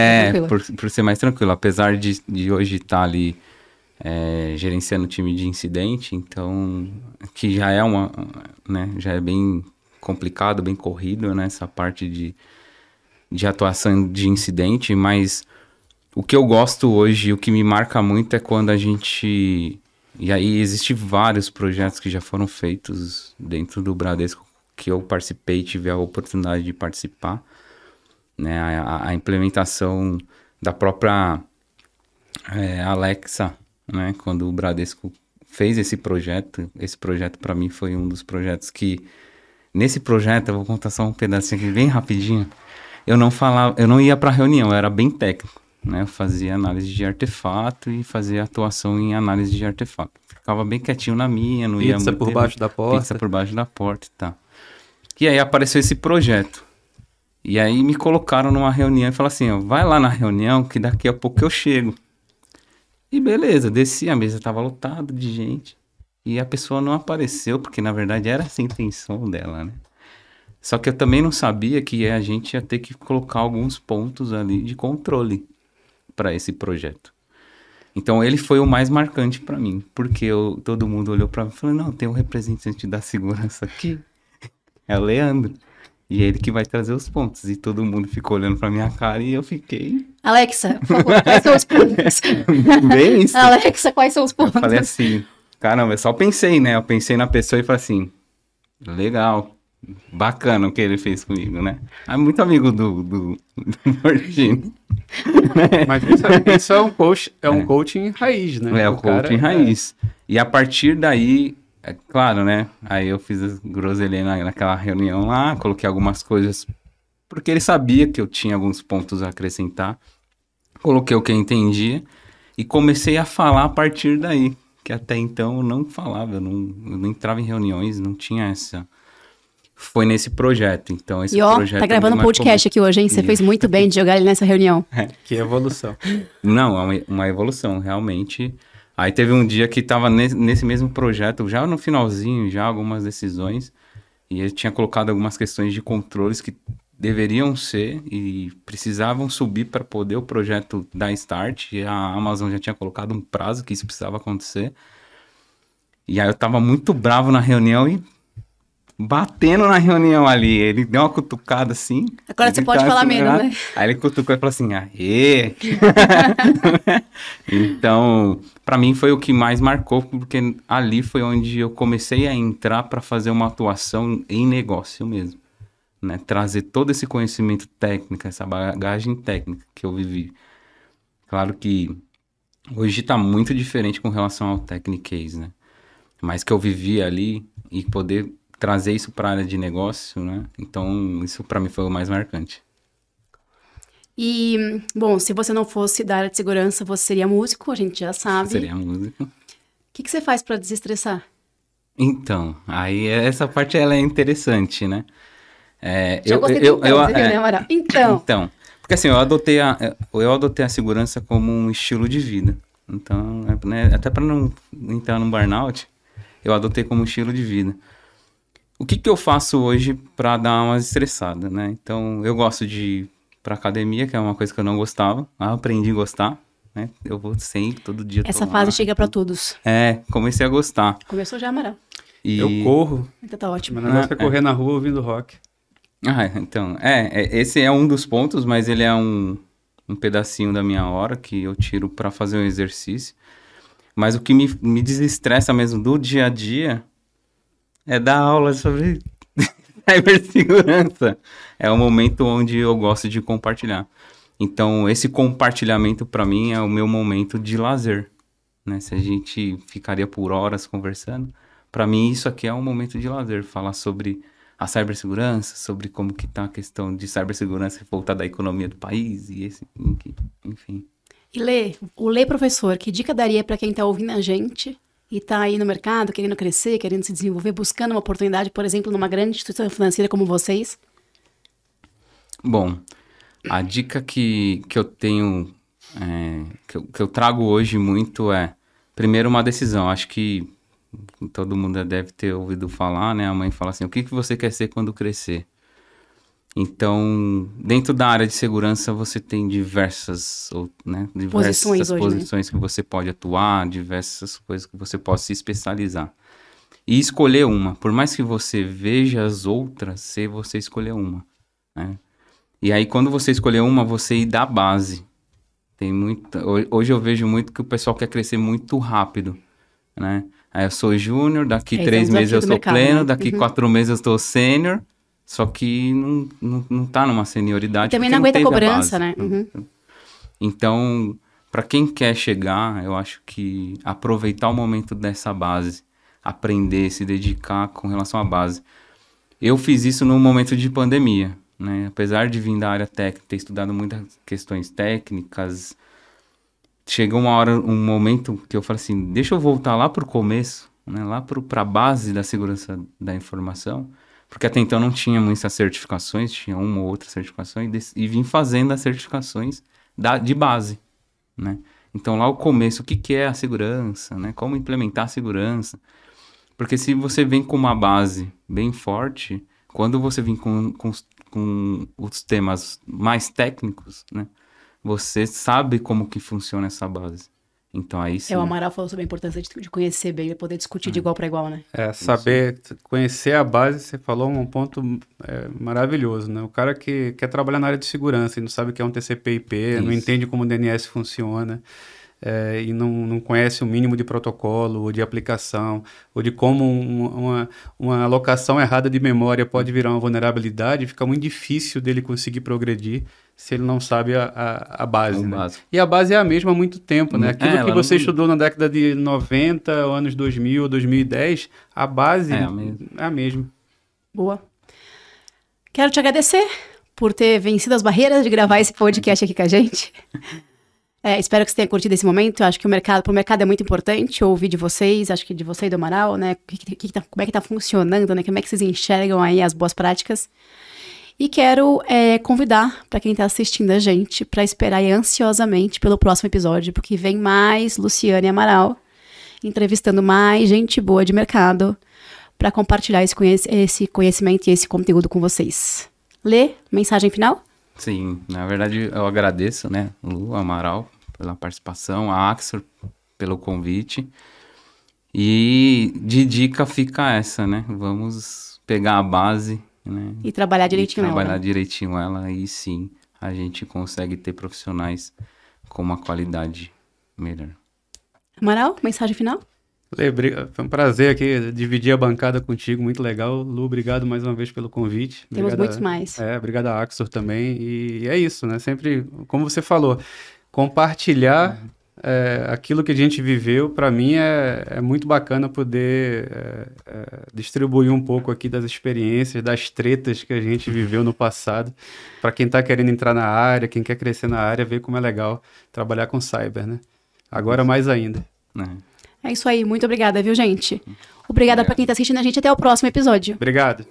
Por ser mais tranquilo. Apesar de hoje estar ali gerenciando o time de incidente, então, que já é né, já é bem complicado, bem corrido, né, essa parte de atuação de incidente, mas o que eu gosto hoje, o que me marca muito é quando a gente... E aí existem vários projetos que já foram feitos dentro do Bradesco que eu participei, tive a oportunidade de participar, né, a implementação da própria Alexa, né, quando o Bradesco fez esse projeto para mim foi um dos projetos que, nesse projeto, eu vou contar só um pedacinho aqui bem rapidinho, eu não ia para reunião, eu era bem técnico, né, eu fazia análise de artefato e fazia atuação em análise de artefato, ficava bem quietinho na minha, não ia muito... Pizza por baixo da porta. Pizza por baixo da porta e tal. E aí apareceu esse projeto. E aí me colocaram numa reunião e falaram assim, ó, vai lá na reunião que daqui a pouco eu chego. E beleza, desci, a mesa tava lotada de gente. E a pessoa não apareceu, porque na verdade era essa a intenção dela, né? Só que eu também não sabia que a gente ia ter que colocar alguns pontos ali de controle para esse projeto. Então ele foi o mais marcante para mim, porque todo mundo olhou para mim e falou, não, tem um representante da segurança aqui. É o Leandro. E é ele que vai trazer os pontos. E todo mundo ficou olhando pra minha cara e eu fiquei... Alexa, por favor, quais são os pontos? Bem isso. Alexa, quais são os pontos? Eu falei assim, caramba, eu só pensei, né? Eu pensei na pessoa e falei assim, legal, bacana o que ele fez comigo, né? É muito amigo do Nordino. Mas isso é um coaching raiz, né? É o coaching raiz. E a partir daí... É claro, né? Aí eu fiz a groselha naquela reunião lá, coloquei algumas coisas, porque ele sabia que eu tinha alguns pontos a acrescentar. Coloquei o que eu entendia e comecei a falar a partir daí, que até então eu não falava, eu não entrava em reuniões, não tinha essa... Foi nesse projeto, então esse projeto... Tá gravando um podcast aqui hoje, hein? Você fez muito bem de jogar ele nessa reunião. Que evolução. Não, é uma evolução, realmente... Aí teve um dia que estava nesse mesmo projeto, já no finalzinho, já algumas decisões, e ele tinha colocado algumas questões de controles que deveriam ser e precisavam subir para poder o projeto dar start, e a Amazon já tinha colocado um prazo que isso precisava acontecer. E aí eu estava muito bravo na reunião e batendo na reunião ali, ele deu uma cutucada assim. Agora você pode falar menos, né? Aí ele cutucou e falou assim, aê! Então, para mim foi o que mais marcou, porque ali foi onde eu comecei a entrar para fazer uma atuação em negócio mesmo, né? Trazer todo esse conhecimento técnico, essa bagagem técnica que eu vivi. Claro que hoje está muito diferente com relação ao Technicase, né? Mas que eu vivi ali e poder trazer isso para a área de negócio, né? Então, isso para mim foi o mais marcante. E, bom, se você não fosse da área de segurança, você seria músico, a gente já sabe. Seria músico. O que você faz para desestressar? Então, aí essa parte ela é interessante, né? Já gostei do né, Amaral? Então, porque assim, eu adotei a segurança como um estilo de vida. Então, né, até para não entrar num burnout, eu adotei como um estilo de vida. O que eu faço hoje para dar uma estressada, né? Então, eu gosto de ir pra academia, que é uma coisa que eu não gostava. Aprendi a gostar, né? Eu vou sempre, todo dia. Essa fase chega para todos. Comecei a gostar. Começou já, Amaral. Eu corro. Então tá ótimo. Meu negócio é correr na rua ouvindo rock. Então, esse é um dos pontos, mas ele é um pedacinho da minha hora que eu tiro para fazer um exercício. Mas o que me desestressa mesmo do dia a dia é dar aula sobre cibersegurança. É o momento onde eu gosto de compartilhar. Então, esse compartilhamento para mim é o meu momento de lazer, né? Se a gente ficaria por horas conversando, para mim isso aqui é um momento de lazer, falar sobre a cibersegurança, sobre como que tá a questão de cibersegurança voltada à economia do país e enfim. E o Lê professor, que dica daria para quem tá ouvindo a gente e tá aí no mercado, querendo crescer, querendo se desenvolver, buscando uma oportunidade, por exemplo, numa grande instituição financeira como vocês? Bom, a dica que eu tenho que eu trago hoje muito primeiro, uma decisão. Acho que todo mundo deve ter ouvido falar, né? A mãe fala assim, o que você quer ser quando crescer? Então, dentro da área de segurança, você tem diversas posições que você pode atuar, diversas coisas que você pode se especializar. E escolher uma. Por mais que você veja as outras, você escolher uma, né? E aí, quando você escolher uma, você ir da base. Hoje eu vejo muito que o pessoal quer crescer muito rápido, né? Aí eu sou júnior, daqui 3 meses eu sou pleno, né? Daqui 4 meses eu estou sênior, só que não tá numa senioridade. Também não aguenta a cobrança, né? Então, para quem quer chegar, eu acho que aproveitar o momento dessa base, aprender, se dedicar com relação à base. Eu fiz isso no momento de pandemia, né? Apesar de vir da área técnica, ter estudado muitas questões técnicas, chegou um momento que eu falei assim, deixa eu voltar lá para o começo, né? Lá para a base da segurança da informação, porque até então não tinha muitas certificações, tinha uma ou outra certificação, e vim fazendo as certificações de base, né? Então lá o começo, o que é a segurança, né? Como implementar a segurança, porque se você vem com uma base bem forte, quando você vem com os temas mais técnicos, né? Você sabe como que funciona essa base. Então aí sim. O Amaral falou sobre a importância de conhecer bem e poder discutir de igual para igual, né? Saber, conhecer a base, você falou um ponto maravilhoso, né? O cara que quer trabalhar na área de segurança e não sabe o que é um TCP/IP, não entende como o DNS funciona, e não conhece o mínimo de protocolo, ou de aplicação, ou de como uma alocação errada de memória pode virar uma vulnerabilidade, fica muito difícil dele conseguir progredir se ele não sabe a base, né? E a base é a mesma há muito tempo, né? Aquilo que você estudou na década de 90, anos 2000, 2010, a base é a mesma. Boa. Quero te agradecer por ter vencido as barreiras de gravar esse podcast aqui com a gente. Espero que você tenha curtido esse momento. Eu acho que pro mercado é muito importante ouvir de vocês, acho que de você e do Amaral, né? Como é que tá funcionando, né? Como é que vocês enxergam aí as boas práticas. E quero convidar para quem está assistindo a gente para esperar aí ansiosamente pelo próximo episódio, porque vem mais Luciane Amaral entrevistando mais gente boa de mercado para compartilhar esse conhecimento e esse conteúdo com vocês. Lê, mensagem final? Sim, na verdade eu agradeço, né, Lu, Amaral, pela participação, a Axor pelo convite. E de dica fica essa, né? Vamos pegar a base, né? E trabalhar direitinho ela. Trabalhar direitinho ela, aí sim a gente consegue ter profissionais com uma qualidade melhor. Amaral, mensagem final? Foi um prazer aqui dividir a bancada contigo, muito legal. Lu, obrigado mais uma vez pelo convite. Temos muitos mais. Obrigado a Axor também. E é isso, né? Sempre, como você falou, compartilhar aquilo que a gente viveu, para mim é muito bacana poder distribuir um pouco aqui das experiências, das tretas que a gente viveu no passado, para quem está querendo entrar na área, quem quer crescer na área, ver como é legal trabalhar com cyber, né? Agora mais ainda. É isso aí, muito obrigada, viu, gente? Obrigada para quem está assistindo a gente, até o próximo episódio. Obrigado.